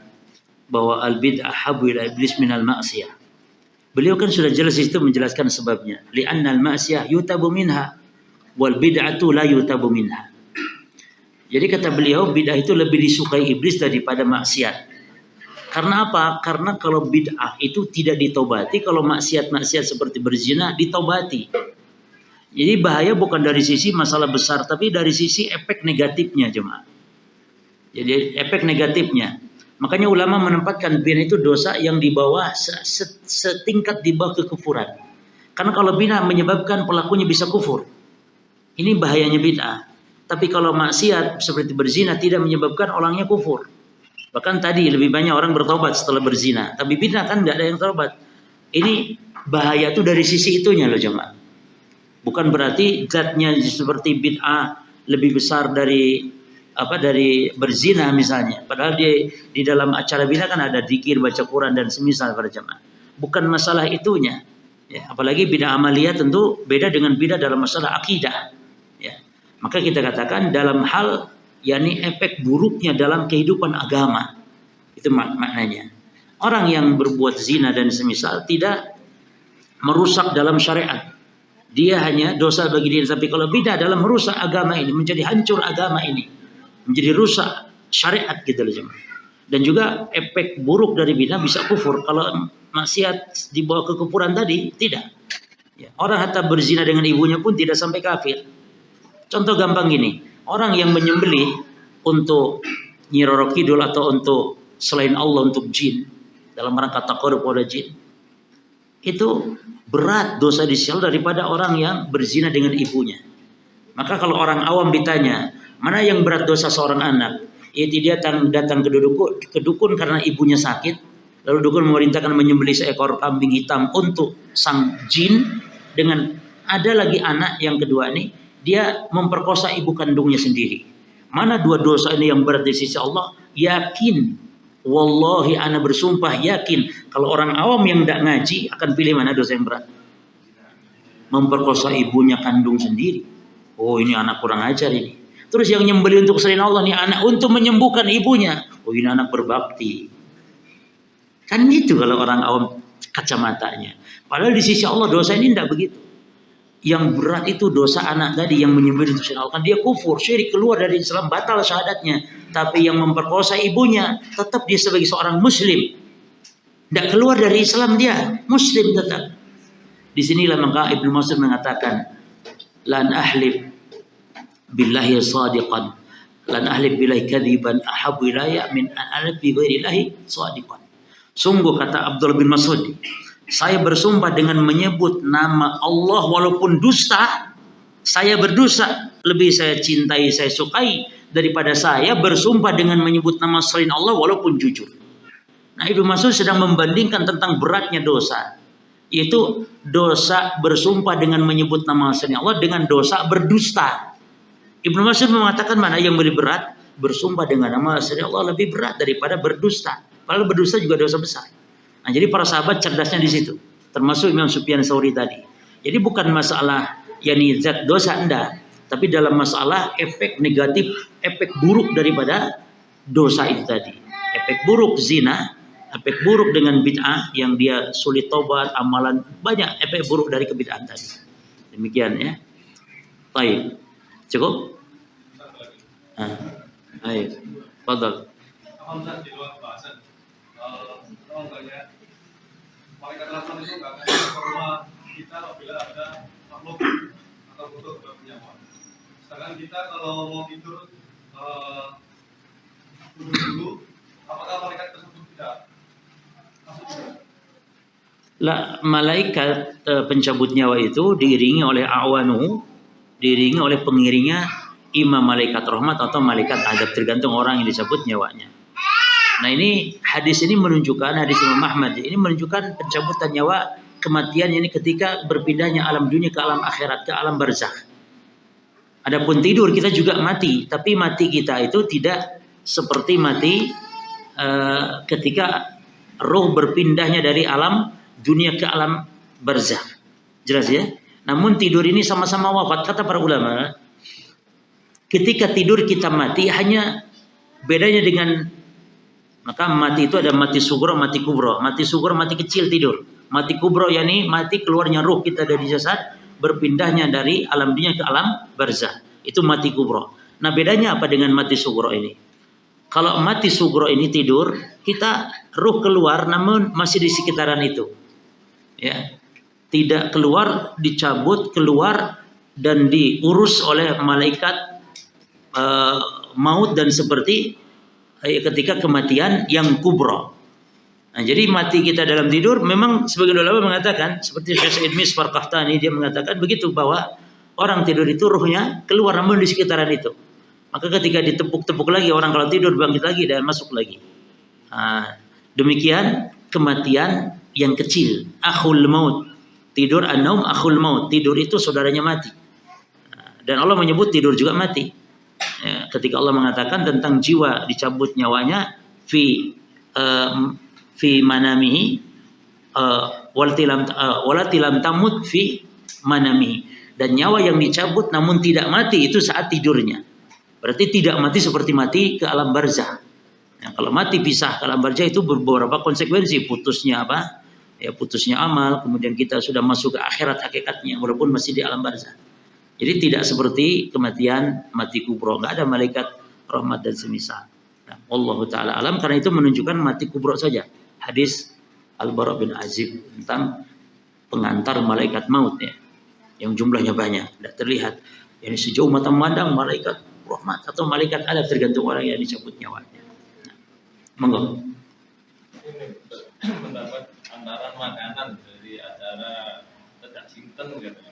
bahwa al-bid'ah habu ila iblis minal ma'siyah. Beliau kan sudah jelas itu menjelaskan sebabnya. Li'anna al-ma'siyah yutabu minha wal bid'atu la yutabu minha. Jadi kata beliau bid'ah itu lebih disukai iblis daripada maksiat. Karena apa? Karena kalau bid'ah itu tidak ditobati, kalau maksiat-maksiat seperti berzina ditobati. Jadi bahaya bukan dari sisi masalah besar, tapi dari sisi efek negatifnya jemaah. Jadi efek negatifnya. Makanya ulama menempatkan bid'ah itu dosa yang di bawah setingkat di bawah kekufuran. Karena kalau bid'ah menyebabkan pelakunya bisa kufur. Ini bahayanya bid'ah. Tapi kalau maksiat seperti berzina tidak menyebabkan orangnya kufur. Bahkan tadi lebih banyak orang bertobat setelah berzina. Tapi bid'ah kan tidak ada yang tobat. Ini bahaya itu dari sisi itunya loh jemaah. Bukan berarti zatnya seperti bid'ah lebih besar dari berzina misalnya. Padahal di dalam acara bid'ah kan ada zikir, baca Quran dan semisal para jemaah. Bukan masalah itunya. Ya, apalagi bid'ah amaliyah tentu beda dengan bid'ah dalam masalah akidah. Ya. Maka kita katakan dalam hal yakni efek buruknya dalam kehidupan agama. Itu maknanya. Orang yang berbuat zina dan semisal tidak merusak dalam syariat. Dia hanya dosa bagi diri. Tapi kalau bid'ah dalam merusak agama ini, menjadi hancur agama ini, menjadi rusak syariat gitu loh jemaah. Dan juga efek buruk dari bid'ah bisa kufur. Kalau maksiat di bawah kekufuran tadi tidak. Ya, orang hatta berzina dengan ibunya pun tidak sampai kafir. Contoh gampang gini, orang yang menyembelih untuk Nyi Roro Kidul atau untuk selain Allah, untuk jin dalam rangka taqarrub kepada jin, itu berat dosa di sisi Allah daripada orang yang berzina dengan ibunya. Maka kalau orang awam ditanya, mana yang berat dosa seorang anak? Yaitu dia datang ke dukun karena ibunya sakit, lalu dukun memerintahkan menyembelih seekor kambing hitam untuk sang jin. Dengan ada lagi anak yang kedua nih, dia memperkosa ibu kandungnya sendiri. Mana dua dosa ini yang berat di sisi Allah? Yakin, wallahi ana bersumpah yakin, kalau orang awam yang tidak ngaji akan pilih mana dosa yang berat? Memperkosa ibunya kandung sendiri. Oh, ini anak kurang ajar ini. Terus yang nyembelih untuk selain Allah nih anak untuk menyembuhkan ibunya. Oh, ini anak berbakti. Kan itu kalau orang awam kacamatanya. Padahal di sisi Allah dosa ini tidak begitu. Yang berat itu dosa anak tadi yang menyembelih untuk selain Allah. Kan dia kufur, syirik, keluar dari Islam, batal syahadatnya. Tapi yang memperkosa ibunya tetap dia sebagai seorang muslim. Tidak keluar dari Islam dia, muslim tetap. Disinilah maka Ibnu Mas'ud mengatakan, lan ahlib billahi sadiqan, lan ahlib billahi kadiban ahabu ilaya min ahlib bi ghairillahi sadiqan. Sungguh kata Abdullah bin Mas'ud, saya bersumpah dengan menyebut nama Allah walaupun dusta, saya berdosa, lebih saya cintai, saya sukai daripada saya bersumpah dengan menyebut nama selain Allah walaupun jujur. Nah, Ibnu Mas'ud sedang membandingkan tentang beratnya dosa, yaitu dosa bersumpah dengan menyebut nama selain Allah dengan dosa berdusta. Ibnu Mas'ud mengatakan mana yang lebih berat? Bersumpah dengan nama selain Allah lebih berat daripada berdusta. Padahal berdusta juga dosa besar. Nah, jadi para sahabat cerdasnya di situ, termasuk Imam Sufyan Tsauri tadi. Jadi bukan masalah yakni zat dosa enggak, tapi dalam masalah efek negatif, efek buruk daripada dosa itu tadi. Efek buruk zina, efek buruk dengan bid'ah yang dia sulit tobat, amalan, banyak efek buruk dari kebid'ahan tadi. Demikian ya. Baik. Cukup? Baik. Fadhal. Malaikat rahmat itu nggak akan ke rumah kita apabila ada makhluk atau butuh bernyawa. Sedangkan kita kalau mau tidur dulu, apakah malaikat tersebut tidak masuk juga? Lah, malaikat pencabut nyawa itu diiringi oleh awanu, diiringi oleh pengiringnya imam malaikat rahmat atau malaikat adab, tergantung orang yang dicabut nyawanya. Nah, ini hadis ini menunjukkan, hadis Imam Ahmad ini menunjukkan pencabutan nyawa, kematian ini ketika berpindahnya alam dunia ke alam akhirat, ke alam barzakh. Adapun tidur kita juga mati, tapi mati kita itu tidak seperti mati ketika roh berpindahnya dari alam dunia ke alam barzakh. Jelas ya? Namun tidur ini sama-sama wafat. Kata para ulama, ketika tidur kita mati hanya Bedanya dengan maka mati itu ada mati sugro, mati kubro. Mati sugro mati kecil tidur. Mati kubro yakni mati keluarnya ruh kita dari jasad, berpindahnya dari alam dunia ke alam barzah. Itu mati kubro. Nah bedanya apa dengan mati sugro ini? Kalau mati sugro ini tidur, kita ruh keluar namun masih di sekitaran itu. Ya. Tidak keluar, dicabut, keluar dan diurus oleh malaikat maut dan seperti ketika kematian yang kubro. Nah, jadi mati kita dalam tidur memang sebagian ulama mengatakan seperti Syekh Sa'id Misfar Qahtani dia mengatakan begitu bahwa orang tidur itu ruhnya keluar namun di sekitaran itu. Maka ketika ditepuk-tepuk lagi orang kalau tidur bangkit lagi dan masuk lagi. Nah, demikian kematian yang kecil, akhul maut. Tidur an-naum akhul maut. Tidur itu saudaranya mati. Dan Allah menyebut tidur juga mati. Ya, ketika Allah mengatakan tentang jiwa dicabut nyawanya fi manamihi walatilam tamut fi manamihi, dan nyawa yang dicabut namun tidak mati itu saat tidurnya. Berarti tidak mati seperti mati ke alam barzah. Nah, kalau mati pisah ke alam barzah itu beberapa konsekuensi, putusnya apa? Ya putusnya amal, kemudian kita sudah masuk ke akhirat hakikatnya walaupun masih di alam barzah. Jadi tidak seperti kematian mati kubro, nggak ada malaikat rahmat dan semisal. Nah, Allahu taala alam, karena itu menunjukkan mati kubro saja. Hadis Al-Bara bin Azib tentang pengantar malaikat maut ya, yang jumlahnya banyak, tidak terlihat. Yani sejauh mata memandang malaikat rahmat atau malaikat adab tergantung orang yang dicabut nyawanya. Nah, monggo. Ini pendapat antara makanan dari acara Tedak Sinten gitu.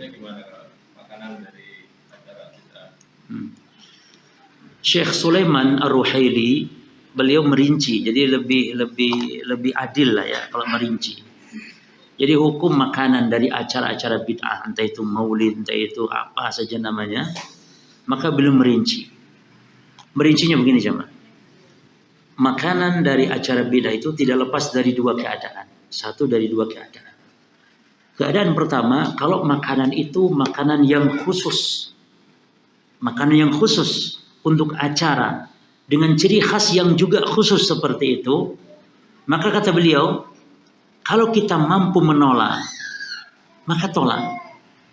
Gimana makanan dari acara kita? Syekh Sulaiman Ar-Ruhaili beliau merinci, jadi lebih adil lah ya kalau merinci. Jadi hukum makanan dari acara-acara bid'ah, entah itu maulid, entah itu apa saja namanya, maka belum merinci. Merincinya begini jemaah. Makanan dari acara bid'ah itu tidak lepas dari dua keadaan. Satu dari dua keadaan. Keadaan pertama, kalau makanan itu makanan yang khusus. Makanan yang khusus untuk acara. Dengan ciri khas yang juga khusus seperti itu. Maka kata beliau, kalau kita mampu menolak, maka tolak.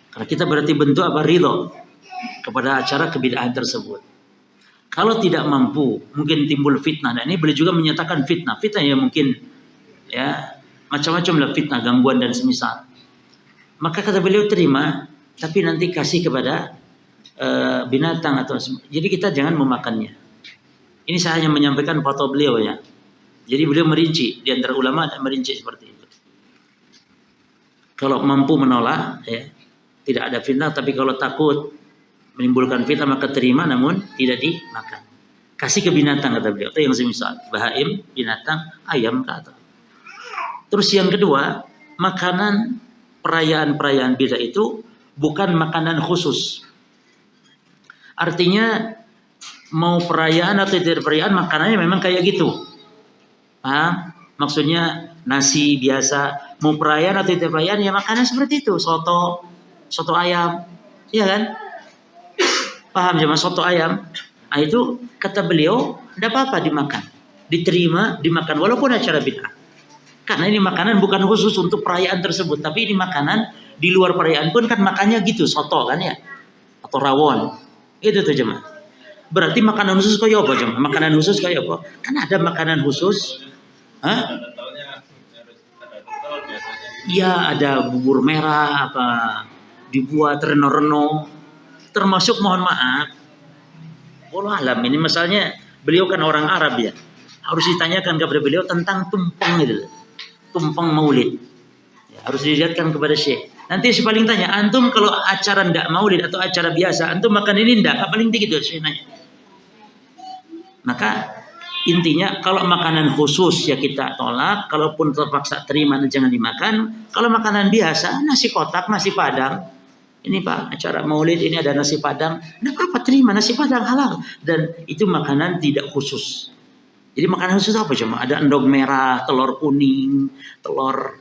Karena kita berarti bentuk apa? Ridho kepada acara kebid'ahan tersebut. Kalau tidak mampu, mungkin timbul fitnah. Nah ini beliau juga menyatakan fitnah. Fitnah ya mungkin ya macam-macam lah fitnah, gangguan dan semisal. Maka kata beliau terima, tapi nanti kasih kepada binatang atau jadi kita jangan memakannya. Ini saya hanya menyampaikan fatwa beliau ya. Jadi beliau merinci, di antara ulama ada merinci seperti itu. Kalau mampu menolak, ya, tidak ada fitnah. Tapi kalau takut menimbulkan fitnah maka terima, namun tidak dimakan. Kasih ke binatang kata beliau. Itu yang semisal bahaim, binatang, ayam kata. Terus yang kedua, makanan perayaan-perayaan bid'ah itu bukan makanan khusus. Artinya mau perayaan atau tidak perayaan makanannya memang kayak gitu. Paham? Maksudnya nasi biasa, mau perayaan atau tidak perayaan ya makanan seperti itu, soto ayam. Iya kan? Paham jemaah, soto ayam. Nah, itu kata beliau tidak apa-apa dimakan. Diterima, dimakan walaupun acara bid'ah. Karena ini makanan bukan khusus untuk perayaan tersebut, tapi ini makanan di luar perayaan pun kan makannya gitu, soto kan ya, atau rawon, itu tuh jemaah. Berarti makanan khusus kayak apa jemaah? Makanan khusus kayak apa? Kan ada makanan khusus, Iya ada bubur merah apa dibuat reno-reno, termasuk mohon maaf, wallah alam ini misalnya beliau kan orang Arab ya, harus ditanyakan kepada beliau tentang tumpeng itu. Tumpeng maulid ya, harus dilihatkan kepada Syekh. Nanti si paling tanya, antum kalau acara ndak maulid atau acara biasa, antum makan ini ndak? Paling tinggi itu Syekh nanya. Maka intinya kalau makanan khusus ya kita tolak, kalaupun terpaksa terima jangan dimakan. Kalau makanan biasa, nasi kotak, nasi padang. Ini Pak, acara maulid ini ada nasi padang. Nggak apa-apa terima, nasi padang halal. Dan itu makanan tidak khusus. Jadi makanan khusus apa cuma? Ada endog merah, telur kuning, telur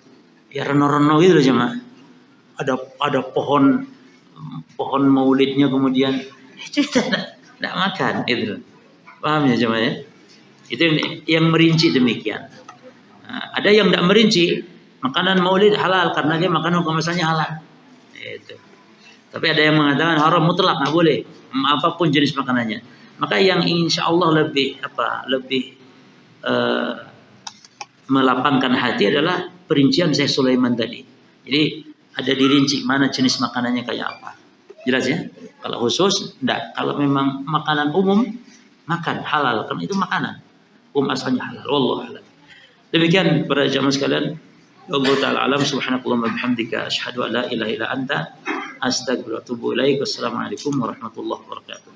ya reno-reno gitu loh cuma. Ada pohon maulidnya kemudian itu kita tidak makan itu. Paham ya jemaah ya? Itu yang merinci demikian. Nah, ada yang tidak merinci, makanan maulid halal karena dia makan hukum asalnya halal. Itu. Tapi ada yang mengatakan haram mutlak, nggak boleh apapun jenis makanannya. Maka yang insya Allah lebih melapangkan hati adalah perincian Syekh Sulaiman tadi. Jadi ada dirinci mana jenis makanannya kayak apa. Jelas ya? Kalau khusus enggak. Kalau memang makanan umum makan halal karena itu makanan. Asalnya halal. Wallahu a'lam. Demikian para jamaah sekalian. Allah taala alam subhanakallahumma bihamdika asyhadu an la ilaha illa anta astaghfiruka wa atubu ilaik. Wassalamualaikum warahmatullahi wabarakatuh.